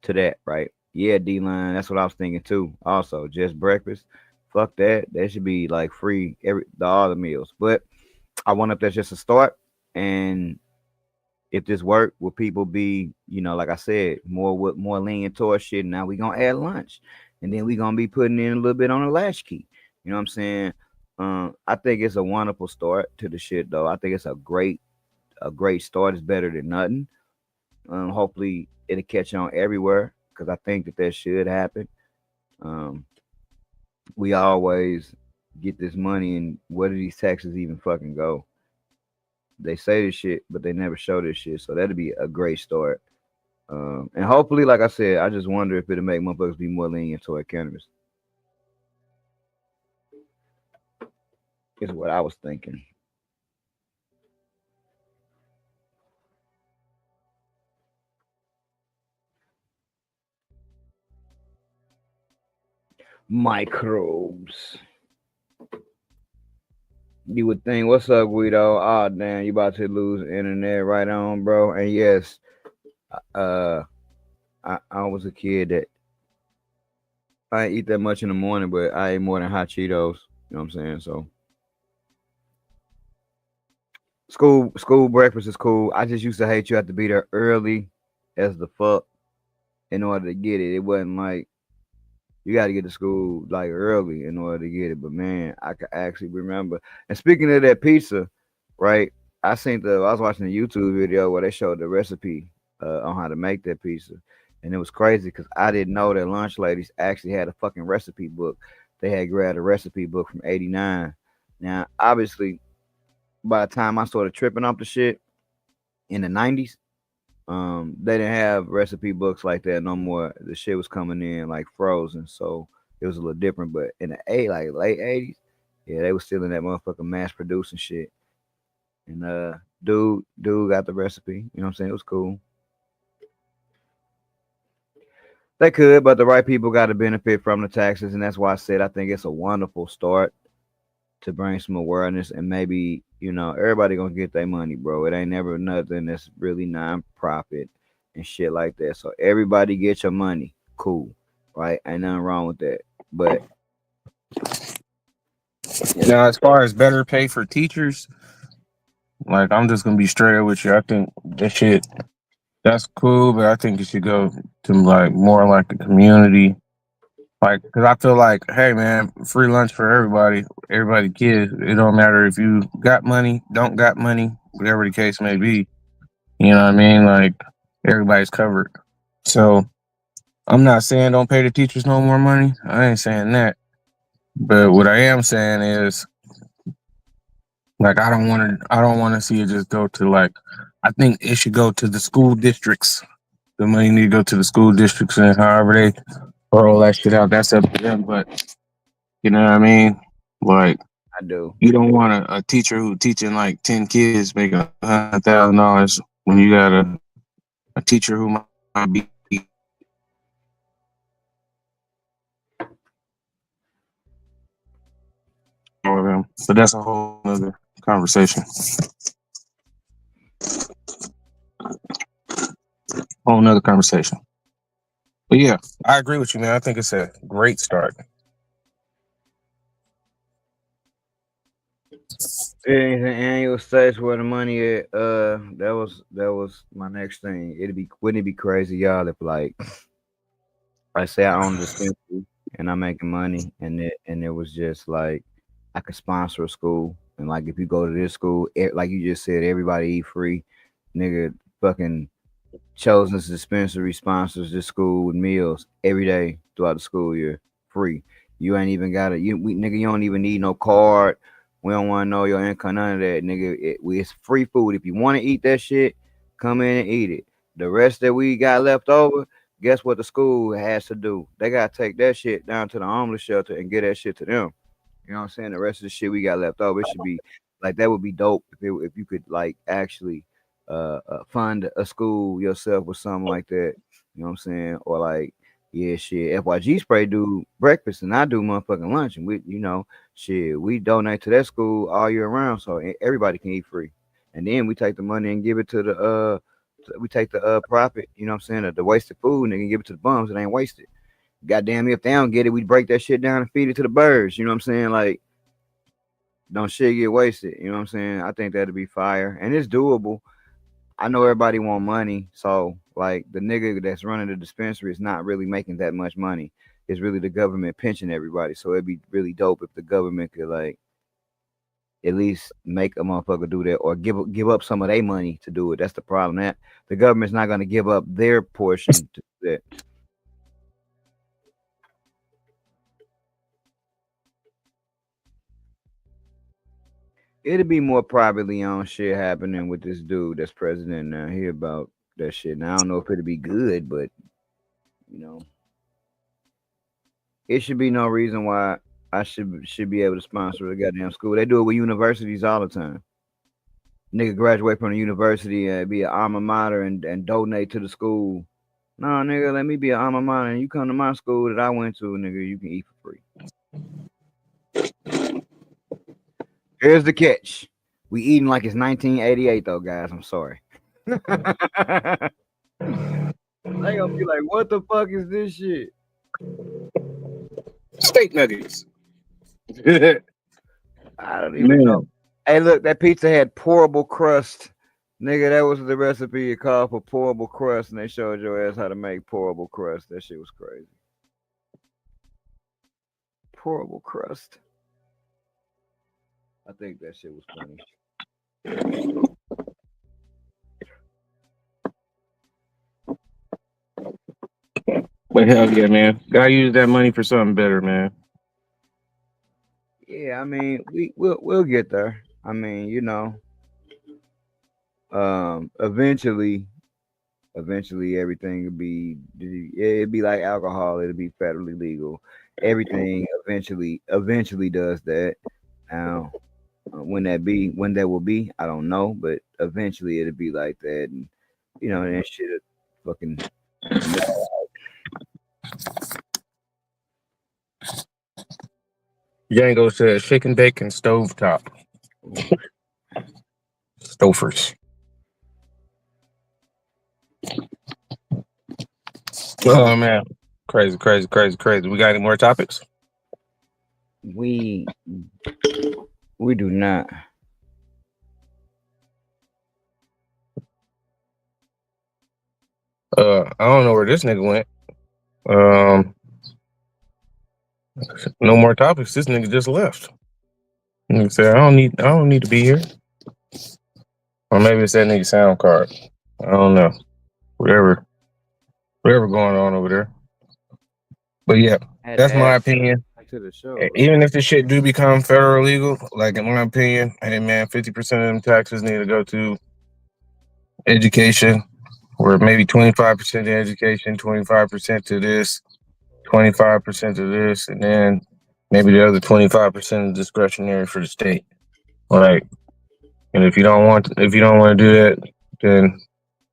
to that, right? Yeah, D line. That's what I was thinking too. Also, just breakfast. Fuck that. That should be like free all the meals. But I wonder if that's just a start, and if this work, will people be, like I said, more leaning towards shit. Now we gonna add lunch, and then we gonna be putting in a little bit on the latchkey. You know what I'm saying? I think it's a wonderful start to the shit, though. I think it's a great start. It's better than nothing. Hopefully, it'll catch on everywhere because I think that should happen. Um, we always get this money, and where do these taxes even fucking go? They say this shit, but they never show this shit. So that'd be a great start. And hopefully, like I said, I just wonder if it'll make motherfuckers be more lenient toward cannabis. Is what I was thinking. Microbes. You would think, what's up, Guido? Oh, damn, you about to lose internet right on, bro. And yes, uh, I was a kid that I ain't eat that much in the morning, but I ate more than hot Cheetos. You know what I'm saying? So school breakfast is cool. I just used to hate you have to be there early as the fuck in order to get it. It wasn't like you got to get to school like early in order to get it. But man, I can actually remember. And speaking of that pizza, right? I was watching a YouTube video where they showed the recipe on how to make that pizza, and it was crazy because I didn't know that lunch ladies actually had a fucking recipe book. They had grabbed a recipe book from '89. Now, obviously, by the time I started tripping off the shit in the '90s, they didn't have recipe books like that no more. The shit was coming in like frozen, so it was a little different. But in the late '80s, Yeah, they was stealing that motherfucking mass producing shit. And dude got the recipe. You know what I'm saying? It was cool. They could, but the right people got to benefit from the taxes, and that's why I said I think it's a wonderful start to bring some awareness, and maybe everybody gonna get their money, bro. It ain't never nothing that's really non-profit and shit like that. So everybody get your money, cool, right? Ain't nothing wrong with that. But Now, as far as better pay for teachers, like I'm just gonna be straight up with you. I think that shit that's cool, but I think it should go to like more like the community. Like, cause I feel like, hey man, free lunch for everybody kids. It don't matter if you got money, don't got money, whatever the case may be. You know what I mean? Like everybody's covered. So I'm not saying don't pay the teachers no more money. I ain't saying that. But what I am saying is like I don't want to see it just go to like I think it should go to the school districts. The money need to go to the school districts and however they roll that shit out, that's up to them. But you know what I mean? Like I do. you don't want a teacher who teaching like 10 kids making $100,000 when you got a teacher who might be for them. But that's a whole other conversation. Whole nother conversation. But yeah, I agree with you, man. I think it's a great start. It's an annual stage where the money at. That was my next thing. Wouldn't it be crazy, y'all, if like I say I own a dispensary and I'm making money, and it was just like I could sponsor a school, and like if you go to this school, like you just said, everybody eat free, nigga. Fucking Chosen's dispensary sponsors this school with meals every day throughout the school year, free. You ain't even got it. Nigga, you don't even need no card. We don't want to know your income, none of that, nigga. It's free food. If you want to eat that shit, come in and eat it. The rest that we got left over, guess what the school has to do? They gotta take that shit down to the homeless shelter and get that shit to them. You know what I'm saying? The rest of the shit we got left over, it should be like that would be dope if you could like actually fund a school yourself or something like that. You know what I'm saying? Or like, yeah, shit. FYG Spray do breakfast and I do motherfucking lunch, and shit, we donate to that school all year round, so everybody can eat free. And then we take the money and give it to we take the profit. You know what I'm saying? The wasted food and they can give it to the bums. It ain't wasted. Goddamn, if they don't get it, we break that shit down and feed it to the birds. You know what I'm saying? Like, don't shit get wasted. You know what I'm saying? I think that'd be fire, and it's doable. I know everybody want money, so like the nigga that's running the dispensary is not really making that much money. It's really the government pinching everybody. So it'd be really dope if the government could like at least make a motherfucker do that or give up some of their money to do it. That's the problem. That the government's not gonna give up their portion to do that. It'd be more privately owned shit happening with this dude that's president now. Hear about that shit. Now I don't know if it'd be good, but you know, it should be no reason why I should be able to sponsor a goddamn school. They do it with universities all the time. Nigga graduate from the university and be an alma mater and donate to the school. No, nigga, let me be an alma mater and you come to my school that I went to, nigga, you can eat for free. Here's the catch. We eating like it's 1988 though, guys. I'm sorry. They gonna be like, what the fuck is this shit? Steak nuggets. I don't even know. Hey, look, that pizza had pourable crust. Nigga, that was the recipe it called for pourable crust, and they showed your ass how to make pourable crust. That shit was crazy. Pourable crust. I think that shit was funny. But hell yeah, man. Gotta use that money for something better, man. Yeah, I mean, we'll get there. I mean, eventually everything it'd be like alcohol. It'll be federally legal. Everything eventually does that. Now, when that will be, I don't know, but eventually it'll be like that, and that shit fucking. Django says chicken bacon stovetop. Stofers. Oh man. Crazy. We got any more topics? We do not. I don't know where this nigga went. No more topics. This nigga just left. Nigga said, I don't need to be here. Or maybe it's that nigga sound card. I don't know. Whatever going on over there. But yeah, that's my opinion. To the show. Even if this shit do become federal legal, like in my opinion, hey man, 50% of them taxes need to go to education, or maybe 25% to education, 25% to this, 25% to this, and then maybe the other 25% is discretionary for the state. Like, and if you don't want to do that, then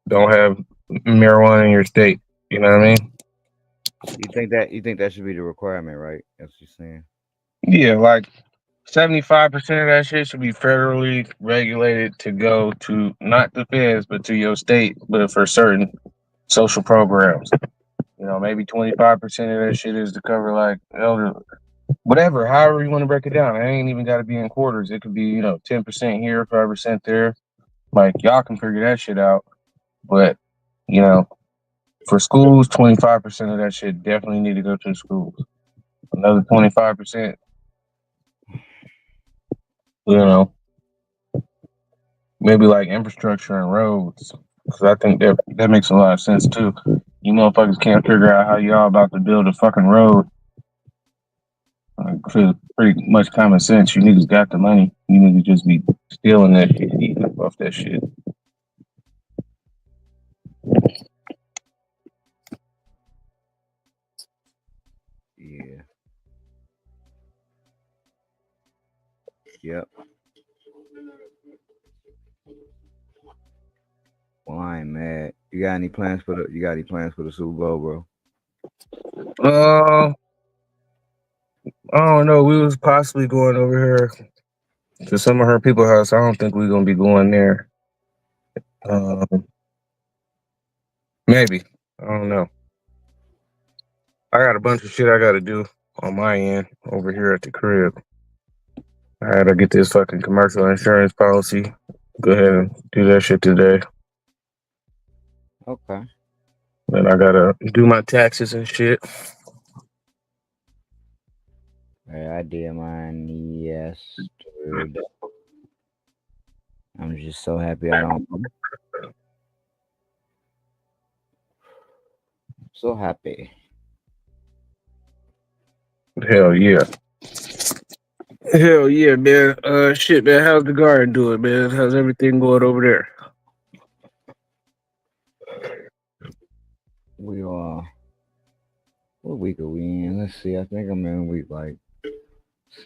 don't have marijuana in your state. You know what I mean? You think that should be the requirement, right? That's what you're saying. Yeah, like 75% of that shit should be federally regulated to go to not the feds, but to your state, but for certain social programs. Maybe 25% of that shit is to cover like elder, whatever, however you want to break it down. It ain't even got to be in quarters. It could be, 10% here, 5% there. Like, y'all can figure that shit out. But, for schools, 25% of that shit definitely need to go to the schools. Another 25%, maybe like infrastructure and roads. Because I think that makes a lot of sense too. You motherfuckers can't figure out how y'all about to build a fucking road. Pretty much common sense. You niggas got the money. You niggas just be stealing that shit, eating up off that shit. Yeah. Yep. Well, I ain't mad. You got any plans for the Super Bowl, bro? I don't know. We was possibly going over here to some of her people's house. I don't think we're gonna be going there. Maybe. I don't know. I got a bunch of shit I gotta do on my end over here at the crib. I had to get this fucking commercial insurance policy. Go ahead and do that shit today. Okay. Then I gotta do my taxes and shit. I did mine yesterday. I'm just so happy I don't. So happy. Hell yeah. Hell yeah, man. Shit, man. How's the garden doing, man? How's everything going over there? We are. What week are we in? Let's see. I think I'm in week like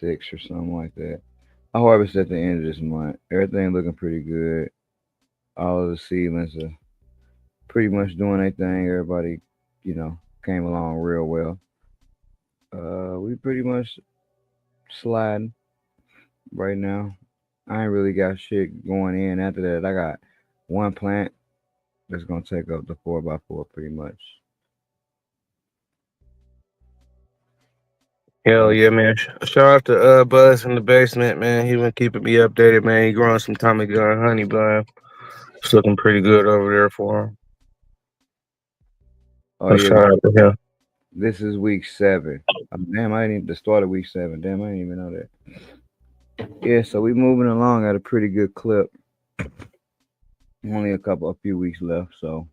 6 or something like that. I harvest at the end of this month. Everything looking pretty good. All of the seedlings are pretty much doing their thing. Everybody, came along real well. We pretty much sliding right now. I ain't really got shit going in after that. I got one plant that's gonna take up the 4x4 pretty much. Hell yeah, man. Shout out to Buzz in the basement, man. He been keeping me updated, man. He growing some Tommy gun honey, bud. It's looking pretty good over there for him. Oh, yeah. Shout out to him. This is week 7. Damn, I didn't even the start of week 7. Damn, I didn't even know that. Yeah, so we moving along at a pretty good clip. Only a few weeks left, so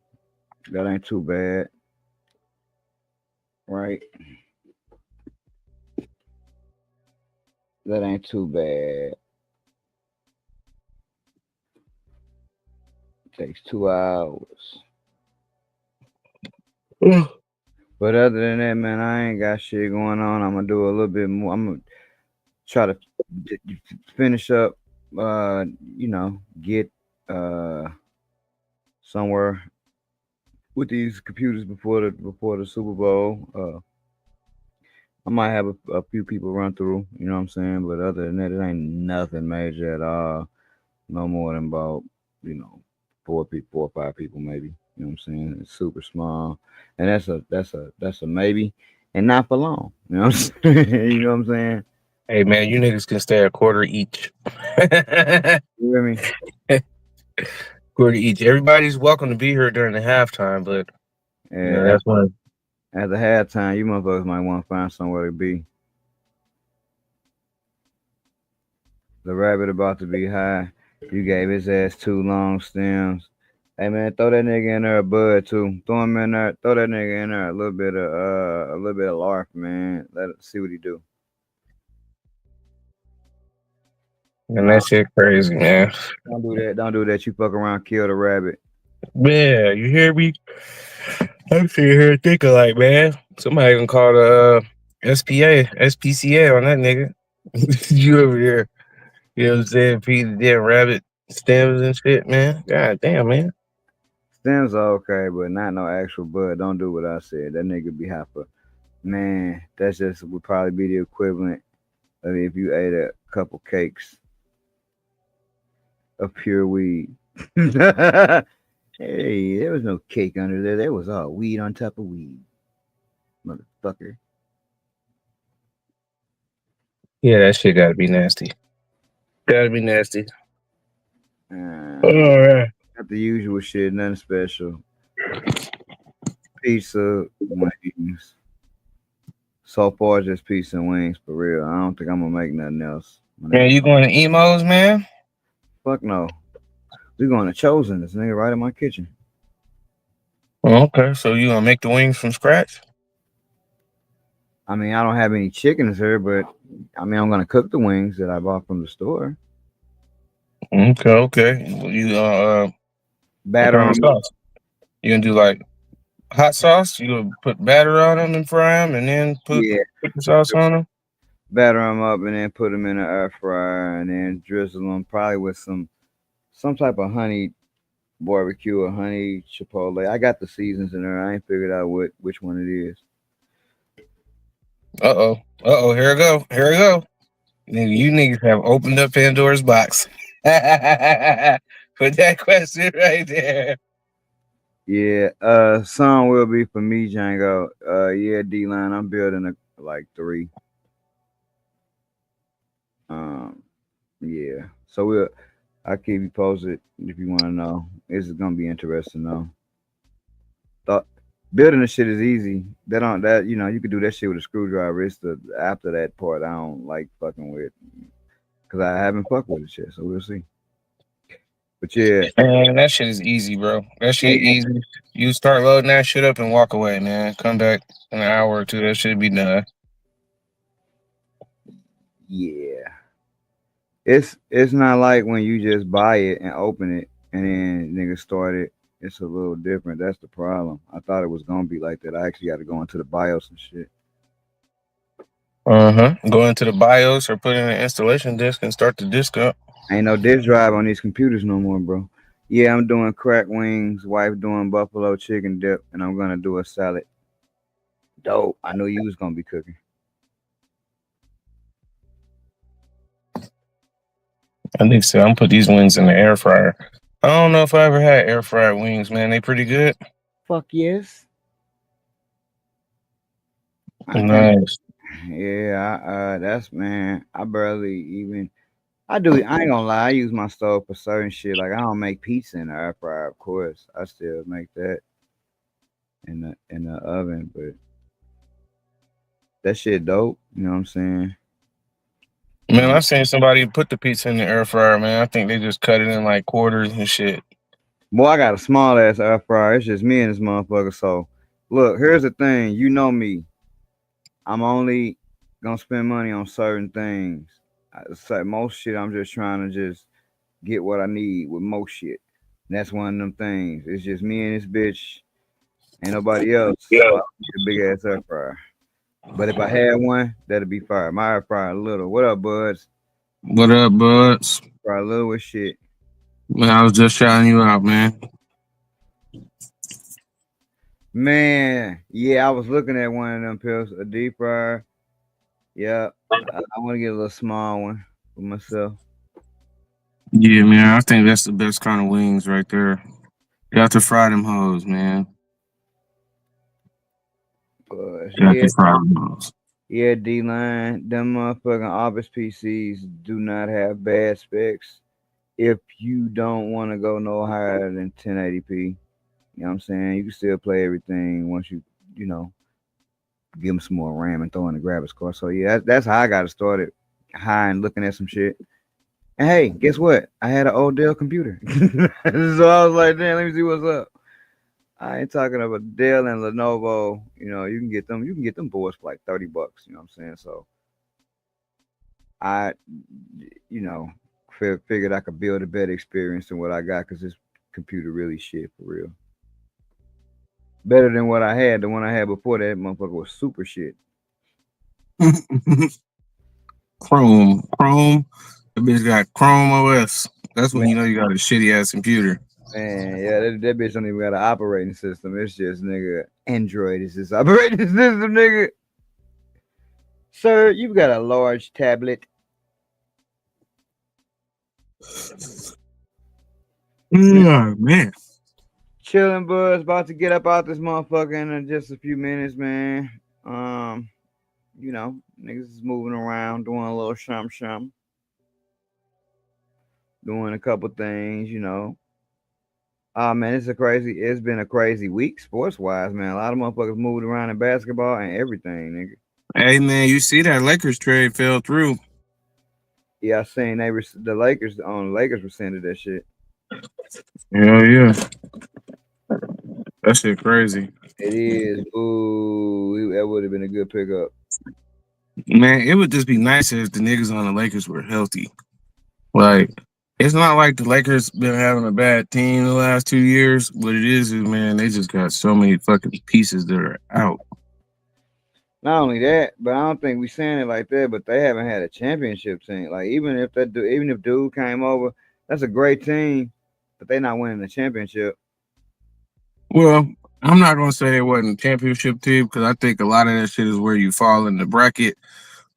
that ain't too bad. Right? That ain't too bad. Takes 2 hours. But other than that, man, I ain't got shit going on. I'm gonna do a little bit more. I'm gonna try to finish up. Get somewhere with these computers before the Super Bowl. I might have a few people run through. You know what I'm saying? But other than that, it ain't nothing major at all. No more than about 4 or 5 people maybe. You know what I'm saying? It's super small, and that's a maybe, and not for long. You know what I'm saying? You know what I'm saying? Hey man, you niggas can stay a quarter each. You hear me? Quarter each. Everybody's welcome to be here during the halftime, but Yeah, that's one. at the halftime, you motherfuckers might want to find somewhere to be. The rabbit about to be high. You gave his ass 2 long stems. Hey man, throw that nigga in there a bud too. Throw him in there. Throw that nigga in there a little bit of larf, man. Let it see what he do. And that shit crazy, man. Don't do that. Don't do that. You fuck around, kill the rabbit. Yeah, you hear me? I'm sitting here thinking like, man, somebody gonna call the SPCA on that nigga. You over here, you know what I'm saying? Feed the damn rabbit stems and shit, man. God damn, man. Stems are okay, but not no actual bud. Don't do what I said. That nigga be hyper. Man, that's just would probably be the equivalent of if you ate a couple cakes of pure weed. Hey, there was no cake under there. There was all weed on top of weed. Motherfucker. Yeah, that shit gotta be nasty. Gotta be nasty. Not the usual shit, nothing special. Pizza, wings. So far, just pizza and wings for real. I don't think I'm gonna make nothing else. Man, you going to Emos, man? Fuck no. We going to Chosen. This nigga right in my kitchen. Okay, so you gonna make the wings from scratch? I mean, I don't have any chickens here, but I mean, I'm gonna cook the wings that I bought from the store. Okay. You Batter on sauce. You gonna do like hot sauce? You gonna put batter on them and fry them, and then put the sauce on them? Batter them up and then put them in the air fryer and then drizzle them probably with some type of honey barbecue or honey chipotle. I got the seasons in there. I ain't figured out which one it is. Here we go. You niggas have opened up Pandora's box. Put that question right there. Yeah, some will be for me, Django. Yeah, D-Line, I'm building like 3. Yeah. So I'll keep you posted if you want to know. This is gonna be interesting though. Building the shit is easy. You could do that shit with a screwdriver. It's after that part I don't like fucking with, cause I haven't fucked with the shit. So we'll see. But yeah, man, that shit is easy, bro. That shit easy. You start loading that shit up and walk away, man. Come back in an hour or two. That should be done. Yeah. It's not like when you just buy it and open it and then niggas start it. It's a little different. That's the problem. I thought it was gonna be like that. I actually got to go into the BIOS and shit. Go into the BIOS or put in an installation disk and start the disk up. Ain't no disk drive on these computers no more, bro. Yeah, I'm doing crack wings. Wife doing buffalo chicken dip, and I'm gonna do a salad. Dope. I knew you was gonna be cooking. I think so. I'm gonna put these wings in the air fryer. I don't know if I ever had air fryer wings, man. They pretty good. Fuck yes. Nice. Yeah, that's man. I barely even. I do. I ain't gonna lie. I use my stove for certain shit. Like I don't make pizza in the air fryer, of course. I still make that in the oven, but that shit dope. You know what I'm saying? Man, I've seen somebody put the pizza in the air fryer, man. I think they just cut it in like quarters and shit. Boy, I got a small ass air fryer. It's just me and this motherfucker. So, look, here's the thing. You know me. I'm only gonna spend money on certain things. Most shit, I'm just trying to just get what I need with most shit. And that's one of them things. It's just me and this bitch. Ain't nobody else. So I need a big ass air fryer. But if I had one, that'd be fire. My air fryer little. What up, buds? What up, buds? Fry little with shit. Man, I was just shouting you out, man. Man, yeah, I was looking at one of them pills, a deep fryer. Yeah, I want to get a little small one for myself. Yeah, man, I think that's the best kind of wings right there. You got to fry them hoes, man. But You got yeah, to fry them hoes. yeah, D-Line, them motherfucking Office PCs do not have bad specs if you don't want to go no higher than 1080p. You know what I'm saying? You can still play everything once you know, give them some more RAM and throw in the graphics card. So yeah, that's how I got it started, high and looking at some shit. And hey, guess what? I had an old Dell computer, so I was like, damn, let me see what's up. I ain't talking about Dell and Lenovo. You know, you can get them boards for like $30. You know what I'm saying? So I, you know, figured I could build a better experience than what I got because this computer really shit for real. Better than what I had. The one I had before that motherfucker was super shit. Chrome. The bitch got Chrome OS. That's when you know you got a shitty ass computer. Man, yeah, that bitch don't even got an operating system. It's just nigga Android is this operating system, nigga. Sir, you've got a large tablet. Oh, man. Chilling, buzz. About to get up out this motherfucker in just a few minutes, man. You know, niggas is moving around, doing a little shum, doing a couple things, you know. Man, it's been a crazy week sports wise, man. A lot of motherfuckers moved around in basketball and everything, nigga. Hey, man, you see that Lakers trade fell through. Yeah, I seen the Lakers rescinded that shit. Yeah. That shit crazy. It is. Ooh, that would have been a good pickup. Man, it would just be nice if the niggas on the Lakers were healthy. Like, it's not like the Lakers been having a bad team the last 2 years. What it is, man, they just got so many fucking pieces that are out. Not only that, but I don't think we saying it like that. But they haven't had a championship team. Like even if dude came over, that's a great team, but they not winning the championship. Well, I'm not gonna say it wasn't a championship team because I think a lot of that shit is where you fall in the bracket.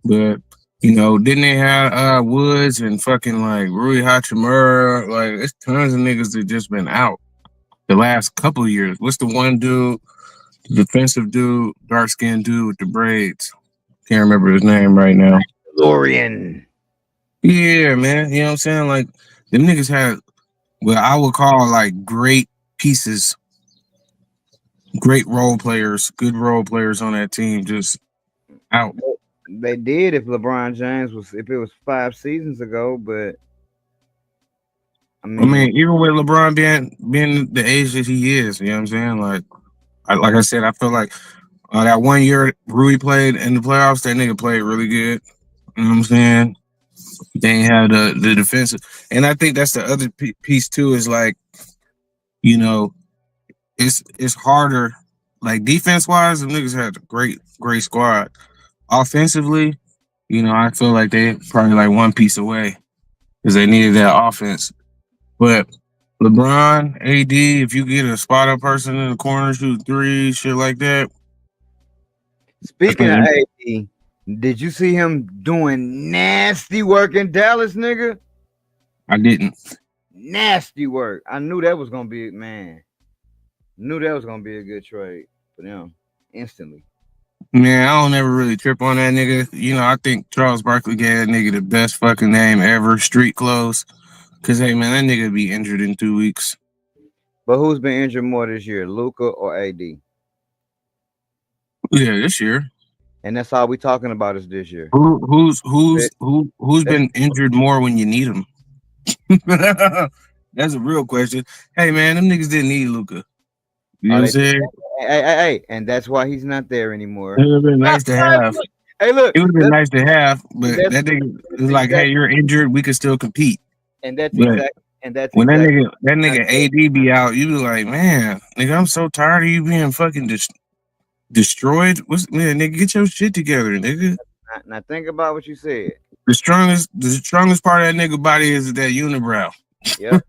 But you know, didn't they have Woods and fucking like Rui Hachimura? Like, it's tons of niggas that just been out the last couple of years. What's the one dude, the defensive dude, dark skinned dude with the braids? Can't remember his name right now. Lorian. Yeah, man. You know what I'm saying? Like, them niggas had what I would call like great pieces, great role players, good role players on that team just out. They did if LeBron James if it was 5 seasons ago, but I mean, even with LeBron being the age that he is, you know what I'm saying? Like I said, I feel like that 1 year Rui played in the playoffs, that nigga played really good. You know what I'm saying? They ain't had the defensive, and I think that's the other piece too. Is like, you know, it's harder. Like defense wise, the niggas had a great squad. Offensively, you know, I feel like they probably like one piece away because they needed that offense. But LeBron, AD, if you get a spot up person in the corner, shoot three, shit like that. Speaking of AD, did you see him doing nasty work in Dallas, nigga? I didn't. Nasty work. I knew that was gonna be Knew that was gonna be a good trade for them instantly. Man, I don't ever really trip on that nigga. You know, I think Charles Barkley gave that nigga the best fucking name ever, Street Clothes. Cause hey man, that nigga be injured in 2 weeks. But who's been injured more this year, Luka or AD? Yeah, this year. And that's all we talking about is this year. Who's been injured more when you need him? That's a real question. Hey man, them niggas didn't need Luka. You know what I'm saying? Hey, and that's why he's not there anymore. It would have been nice to have. Hey, look, it would have been nice to have, but that nigga is like, hey, you're injured, we can still compete. And that's when that nigga AD be out, you be like, man, nigga, I'm so tired of you being fucking just Destroyed? What's man, nigga? Get your shit together, nigga. Now think about what you said. The strongest part of that nigga body is that unibrow. Yep.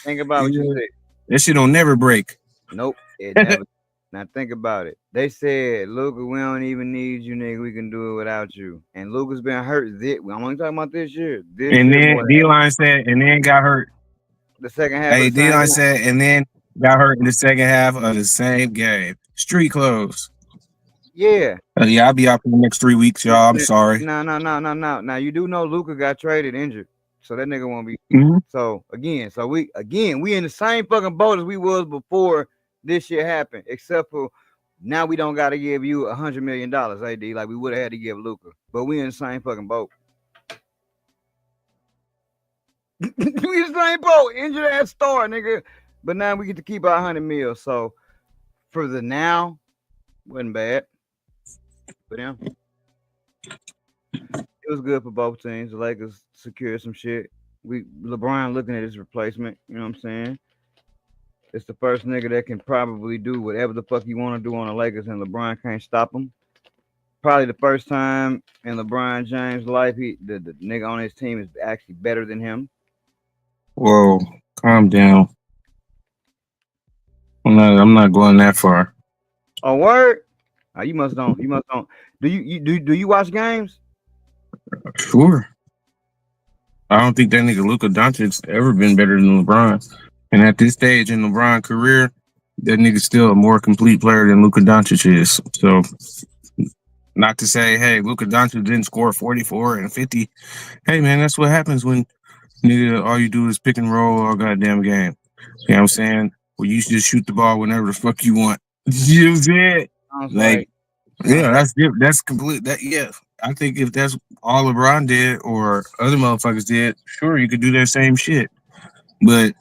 Think about what you said. That shit don't never break. Nope. It never. Now think about it. They said, Luka, we don't even need you, nigga. We can do it without you. And Luka's been hurt. I'm only talking about this year. And then D-Line said, and then got hurt. The second half. Hey, D-Line said, and then got hurt in the second half of the same game. Street clothes. Yeah. Yeah, I'll be out for the next 3 weeks, y'all. I'm sorry. No. Now you do know Luka got traded injured. So that nigga won't be. Mm-hmm. So we in the same fucking boat as we was before this shit happened, except for now we don't got to give you $100 million, AD, like we would have had to give Luka. But we in the same fucking boat. We in the same boat. Injured ass star, nigga. But now we get to keep our $100 million. So for the now, wasn't bad. But yeah, it was good for both teams. The Lakers secured some shit. LeBron looking at his replacement. You know what I'm saying? It's the first nigga that can probably do whatever the fuck you want to do on the Lakers, and LeBron can't stop him. Probably the first time in LeBron James' life, the nigga on his team is actually better than him. Whoa, calm down. I'm not going that far. Oh, word? Oh, you must don't. Do you watch games? Sure. I don't think that nigga Luka Doncic's ever been better than LeBron. And at this stage in LeBron's career, that nigga's still a more complete player than Luka Doncic is. So, not to say, hey, Luka Doncic didn't score 44 and 50. Hey, man, that's what happens when nigga all you do is pick and roll all goddamn game. You know what I'm saying? Well, you just shoot the ball whenever the fuck you want. You know what I'm saying? Like, yeah, that's complete. Yeah, I think if that's all LeBron did or other motherfuckers did, sure, you could do that same shit. But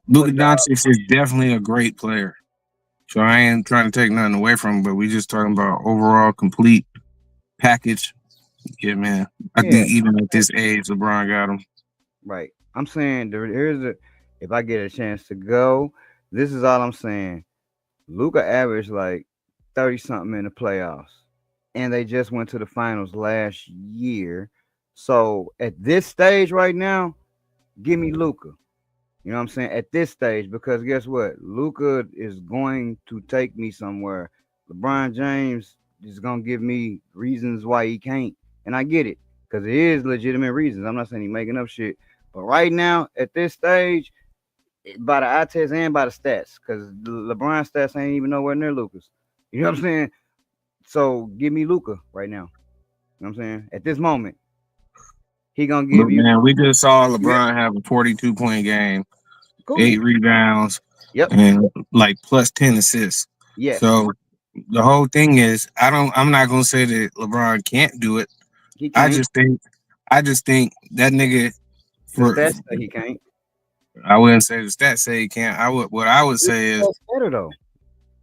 Luka Doncic is definitely a great player. So I ain't trying to take nothing away from him, but we just talking about overall complete package. Yeah, man. I think even at this age, LeBron got him. Right. I'm saying if I get a chance to go, this is all I'm saying. Luka averaged like 30-something in the playoffs. And they just went to the finals last year. So at this stage right now, give me Luka. You know what I'm saying? At this stage, because guess what? Luka is going to take me somewhere. LeBron James is going to give me reasons why he can't. And I get it, because it is legitimate reasons. I'm not saying he's making up shit. But right now, at this stage, by the eye test and by the stats, because LeBron's stats ain't even nowhere near Luka's. You know what I'm saying? So give me Luka right now. You know what I'm saying? At this moment, he going to give you. Man, we just saw LeBron have a 42-point game. Cool. 8 rebounds, and like plus 10 assists. Yeah. So the whole thing is, I'm not gonna say that LeBron can't do it. I just think that nigga. The stats say he can't. I wouldn't say the stats say he can't. What I would say is better though.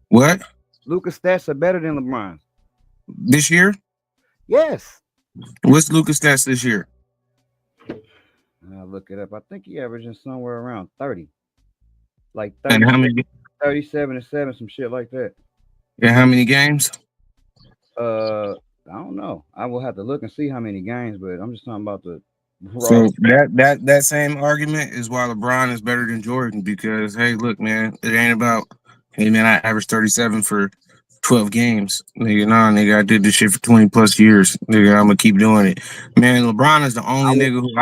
What? Luka's stats are better than LeBron's this year. Yes. What's Luka's stats this year? I'll look it up. I think he averaging somewhere around 30. Like 30, and how many? 37 and 7, some shit like that. And how many games? I don't know. I will have to look and see how many games, but I'm just talking about the. So that same argument is why LeBron is better than Jordan, because hey, look, man, it ain't about hey man, I averaged 37 for 12 games. Nigga, I did this shit for 20 plus years. Nigga, I'm gonna keep doing it. Man, LeBron is the only nigga who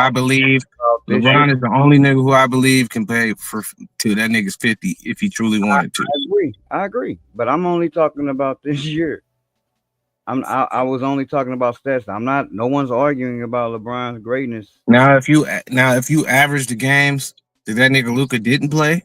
I believe can pay to that nigga's 50 if he truly wanted to. I agree. But I'm only talking about this year. I was only talking about stats. No one's arguing about LeBron's greatness. Now if you average the games that nigga Luka didn't play,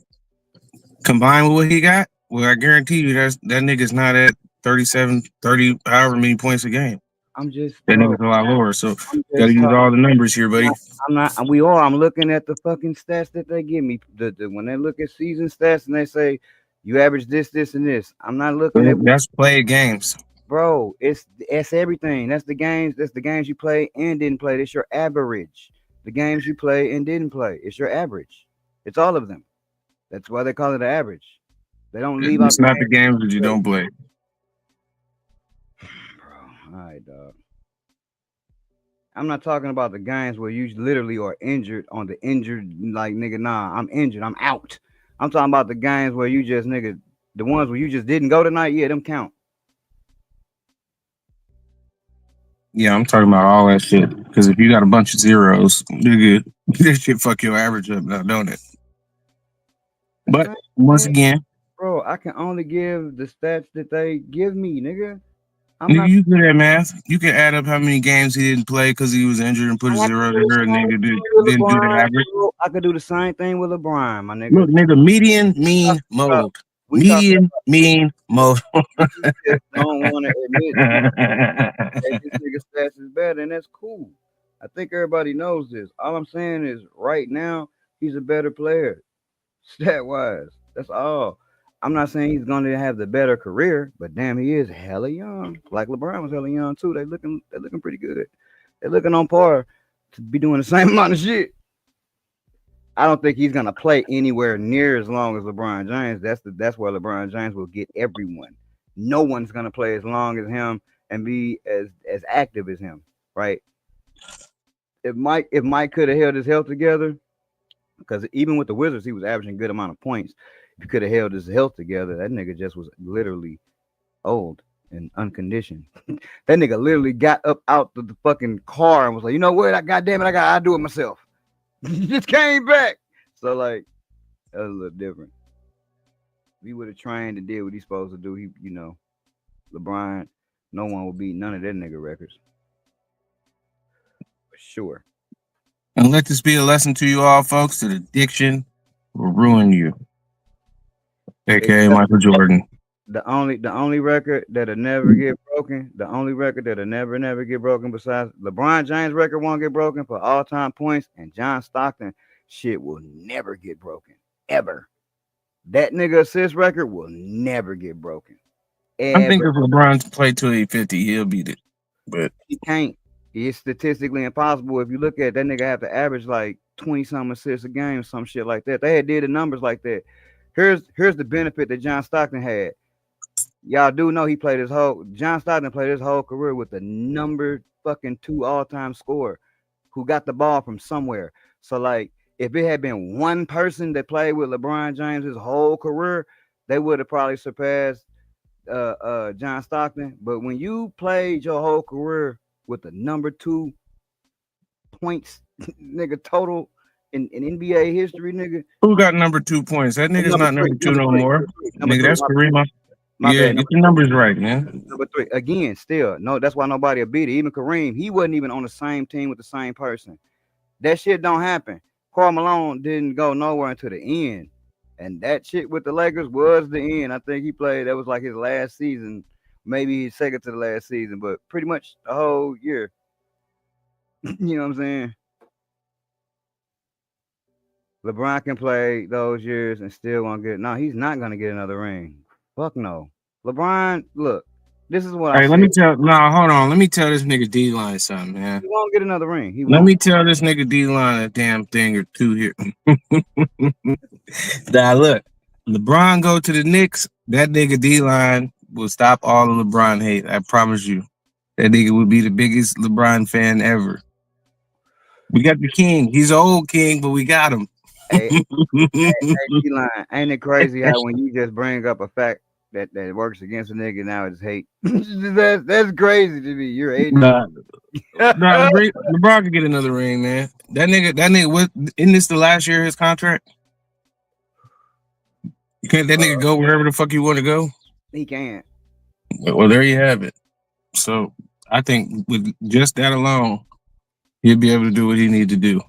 combined with what he got, well, I guarantee you that nigga's not at 37, 30, however many points a game. I'm just that nigga's a lot lower. So gotta use all the numbers here, buddy. I'm looking at the fucking stats that they give me. When they look at season stats and they say you average this, and this. I'm not looking at that's played games. Bro, it's everything. That's the games you play and didn't play. That's your average. The games you play and didn't play. It's your average. It's all of them. That's why they call it an average. They don't leave out. It's not the games that you don't play. Bro, all right, dog. I'm not talking about the games where you literally are injured on the injured, like, nigga, nah, I'm injured, I'm out. I'm talking about the games where you just, nigga, the ones where you just didn't go tonight, yeah, them count. Yeah, I'm talking about all that shit. Because if you got a bunch of zeros, nigga, this shit fuck your average up now, don't it? But once again, bro, I can only give the stats that they give me, nigga. You good at math. You can add up how many games he didn't play because he was injured and put a zero there, and nigga didn't do the average. I could do the same thing with LeBron, my nigga. Look, nigga, median mean mode. Median mean mode. Just don't want to admit that this nigga stats is better, and that's cool. I think everybody knows this. All I'm saying is right now he's a better player, stat wise. That's all. I'm not saying he's going to have the better career, but damn, he is hella young. Like LeBron was hella young too. They're looking pretty good. They're looking on par to be doing the same amount of shit. I don't think he's gonna play anywhere near as long as LeBron James. That's where LeBron James will get everyone. No one's gonna play as long as him and be as active as him, right? If Mike could have held his health together, because even with the Wizards, he was averaging a good amount of points. If he could have held his health together, that nigga just was literally old and unconditioned. That nigga literally got up out the fucking car and was like, you know what? Goddamn it, I do it myself. He just came back. So like that was a little different. If he would have trained and did what he's supposed to do, LeBron, no one will beat none of that nigga records. For sure. And let this be a lesson to you all, folks, that addiction will ruin you. AKA Michael Jordan. The only record that'll never get broken, the only record that'll never get broken besides LeBron James' record won't get broken for all-time points, and John Stockton shit will never get broken. Ever. That nigga assist record will never get broken. Ever. I think if LeBron played till he's 50, he'll beat it. But he can't. It's statistically impossible. If you look at that nigga have to average like 20-some assists a game, some shit like that. They had did the numbers like that. Here's the benefit that John Stockton had. Y'all do know John Stockton played his whole career with the number fucking 2 all-time scorer who got the ball from somewhere. So like if it had been one person that played with LeBron James his whole career, they would have probably surpassed John Stockton. But when you played your whole career with the number 2 points nigga total in NBA history, nigga. Who got number 2 points? That nigga's not number 2 no more. Nigga, that's Kareem. Yeah, get the numbers right, man. Number 3. Again, still, no, that's why nobody will beat it. Even Kareem, he wasn't even on the same team with the same person. That shit don't happen. Karl Malone didn't go nowhere until the end. And that shit with the Lakers was the end. I think he played, that was like his last season. Maybe his second to the last season, but pretty much the whole year. You know what I'm saying? LeBron can play those years and still won't get. No, he's not gonna get another ring. Fuck no. LeBron, look, this is what I let me tell. No, hold on. Let me tell this nigga D-Line something, man. He won't get another ring. Let me tell this nigga D-Line a damn thing or two here. Now look, LeBron go to the Knicks. That nigga D-Line will stop all of LeBron hate. I promise you. That nigga would be the biggest LeBron fan ever. We got the king. He's an old king, but we got him. Hey, D-Line, ain't it crazy how when you just bring up a fact that works against a nigga, now it's hate? that's crazy to me. You're 80. Nah, LeBron can get another ring, man. That nigga, what? Isn't this the last year of his contract? You can't that nigga go wherever the fuck you want to go? He can't. Well, there you have it. So I think with just that alone, he'll be able to do what he need to do.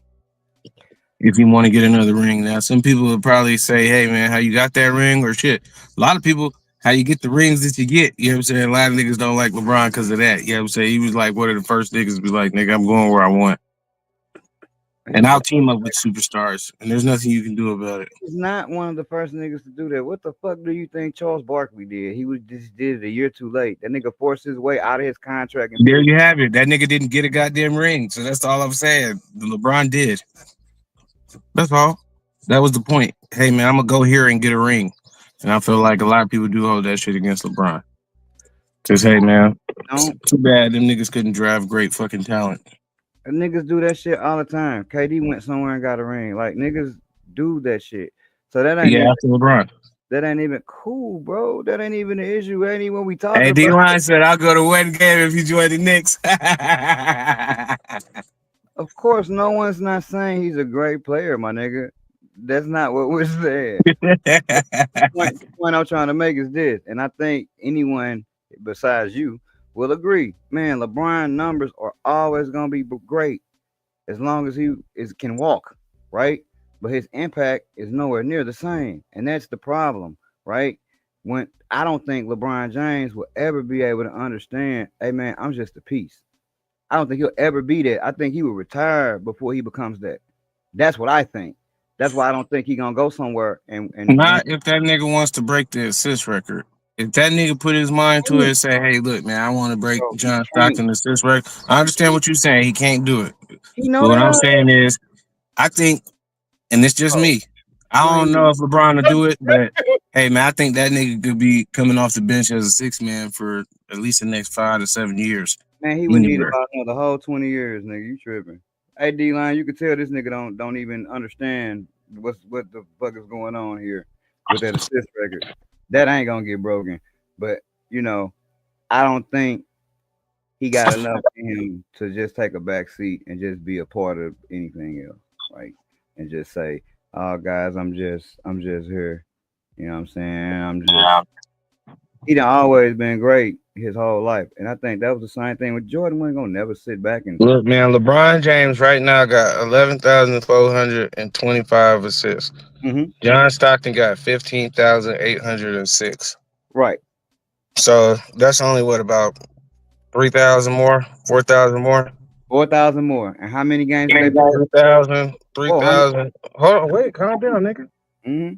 If you want to get another ring. Now, some people will probably say, hey, man, how you got that ring or shit. A lot of people, how you get the rings that you get. You know what I'm saying? A lot of niggas don't like LeBron because of that. You know what I'm saying? He was like one of the first niggas to be like, nigga, I'm going where I want. And I'll team up with superstars. And there's nothing you can do about it. He's not one of the first niggas to do that. What the fuck do you think Charles Barkley did? He just did it a year too late. That nigga forced his way out of his contract. And there you have it. That nigga didn't get a goddamn ring. So that's all I'm saying. LeBron did. That's all. That was the point. Hey, man, I'm going to go here and get a ring. And I feel like a lot of people do hold that shit against LeBron. Just, hey, man, too bad them niggas couldn't drive great fucking talent. Niggas do that shit all the time. KD went somewhere and got a ring. Like, niggas do that shit. So that ain't after LeBron. That ain't even cool, bro. That ain't even the issue. That ain't even what we talking about. Hey, D-Line said, I'll go to one game if you join the Knicks. Of course, no one's not saying he's a great player, my nigga. That's not what we're saying. The point I'm trying to make is this, and I think anyone besides you will agree. Man, LeBron numbers are always gonna be great as long as he can walk, right? But his impact is nowhere near the same, and that's the problem, right? When I don't think LeBron James will ever be able to understand, hey man, I'm just a piece. I don't think he'll ever be that. I think he will retire before he becomes that. That's what I think. That's why I don't think he's gonna go somewhere and not if that nigga wants to break the assist record. If that nigga put his mind to it and say, hey, look, man, I want to break John Stockton's assist record. I understand what you're saying. He can't do it. But what I'm saying is, I think, and it's just me, I don't know if LeBron will do it, but hey, man, I think that nigga could be coming off the bench as a sixth man for at least the next 5 to 7 years. Man, he would need about another whole 20 years, nigga. You tripping. Hey, D-Line, you can tell this nigga don't even understand what the fuck is going on here with that assist record. That ain't gonna get broken. But, you know, I don't think he got enough in him to just take a back seat and just be a part of anything else, right? And just say, oh, guys, I'm just here. You know what I'm saying? He done always been great his whole life. And I think that was the same thing with Jordan. Wasn't gonna never sit back and look, man, LeBron James right now got 11,425 assists. Mm-hmm. John Stockton got 15,806. Right. So that's only what, about 3,000 more, 4,000 more? 4,000 more. And how many games they play? 3,000, 3,000. Hold on, wait, calm down, nigga. Mm-hmm.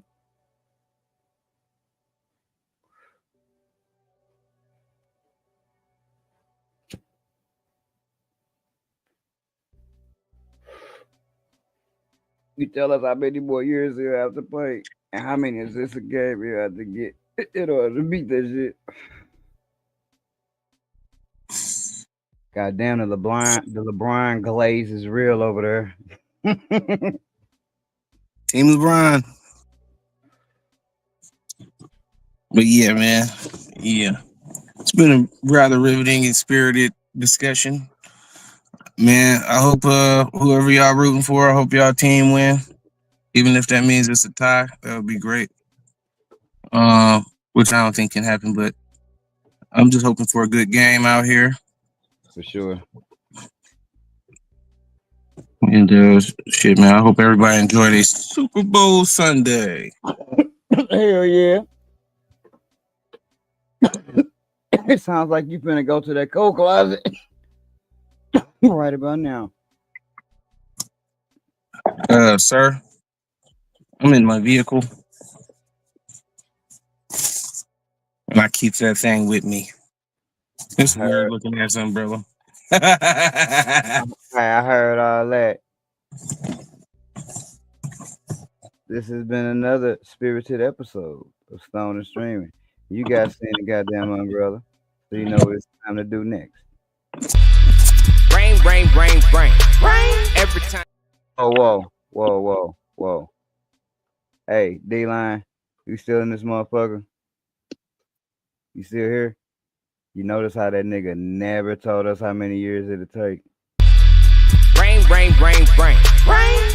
You tell us how many more years you have to play and how many is this a game you have to get in order to beat that shit. God damn, the LeBron glaze is real over there. Team LeBron. But yeah, man. Yeah. It's been a rather riveting and spirited discussion. Man, I hope whoever y'all rooting for, I hope y'all team win. Even if that means it's a tie, that would be great. Which I don't think can happen, but I'm just hoping for a good game out here. For sure. And shit, man, I hope everybody enjoyed a Super Bowl Sunday. Hell yeah. It sounds like you finna go to that coat closet right about now. Sir, I'm in my vehicle. And I keep that thing with me. It's weird looking at this umbrella. I heard all that. This has been another spirited episode of Stone and Streaming. You guys seen the goddamn umbrella, so you know what it's time to do next. Rain. Every time. Oh, whoa. Hey, D-Line, you still in this motherfucker? You still here? You notice how that nigga never told us how many years it'll take? Rain.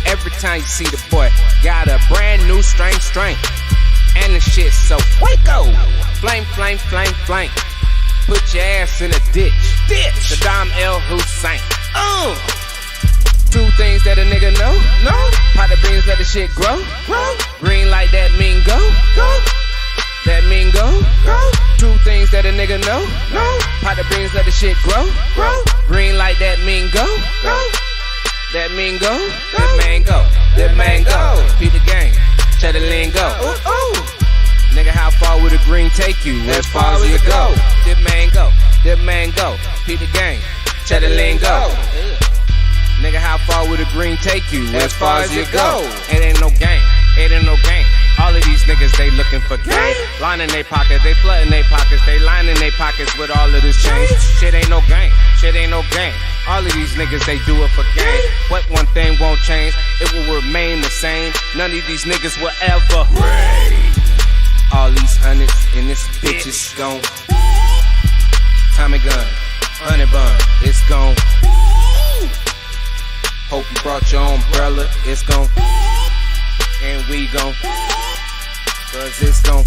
Every time you see the boy, got a brand new strength. And the shit so Waco. Flame. Put your ass in a ditch. Saddam El Hussein. Two things that a nigga know. Pot the beans, let the shit grow. Green like that mean go. That mean go. Two things that a nigga know. Pot the beans, let the shit grow. Green like that mean go. That mean go. That mango. Beat the game. Check the lingo. Nigga, how far would the green take you? As far as you go. That mango. Beat the game. Check the lingo. Nigga, how far would the green take you? As far as you go. It ain't no game. All of these niggas niggas, they looking for game. Lining they pockets, they flooding they pockets, they lining they pockets with all of this change. Shit ain't no game, shit ain't no game. All of these niggas, they do it for gain. But one thing won't change, it will remain the same. None of these niggas will ever reign. All these hundreds in this bitch is gone. Tommy gun, honey bun, it's gone. Hope you brought your umbrella, it's gone. And we gon' cause it's gone.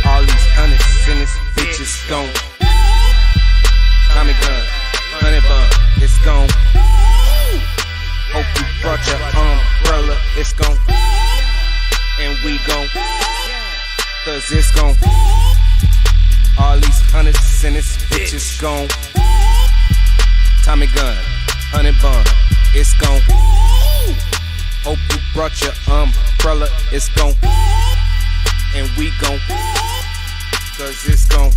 All these hundreds in this bitch is gone. Tommy gun, honey bun, it's gone. Hope you brought your umbrella, it's gone. And we gon' cause it's gone. All these hundreds in this bitch is gone. Tommy gun, honey bun, it's gone. Hope you brought your umbrella, it's gone. And we gon' cause it's gone.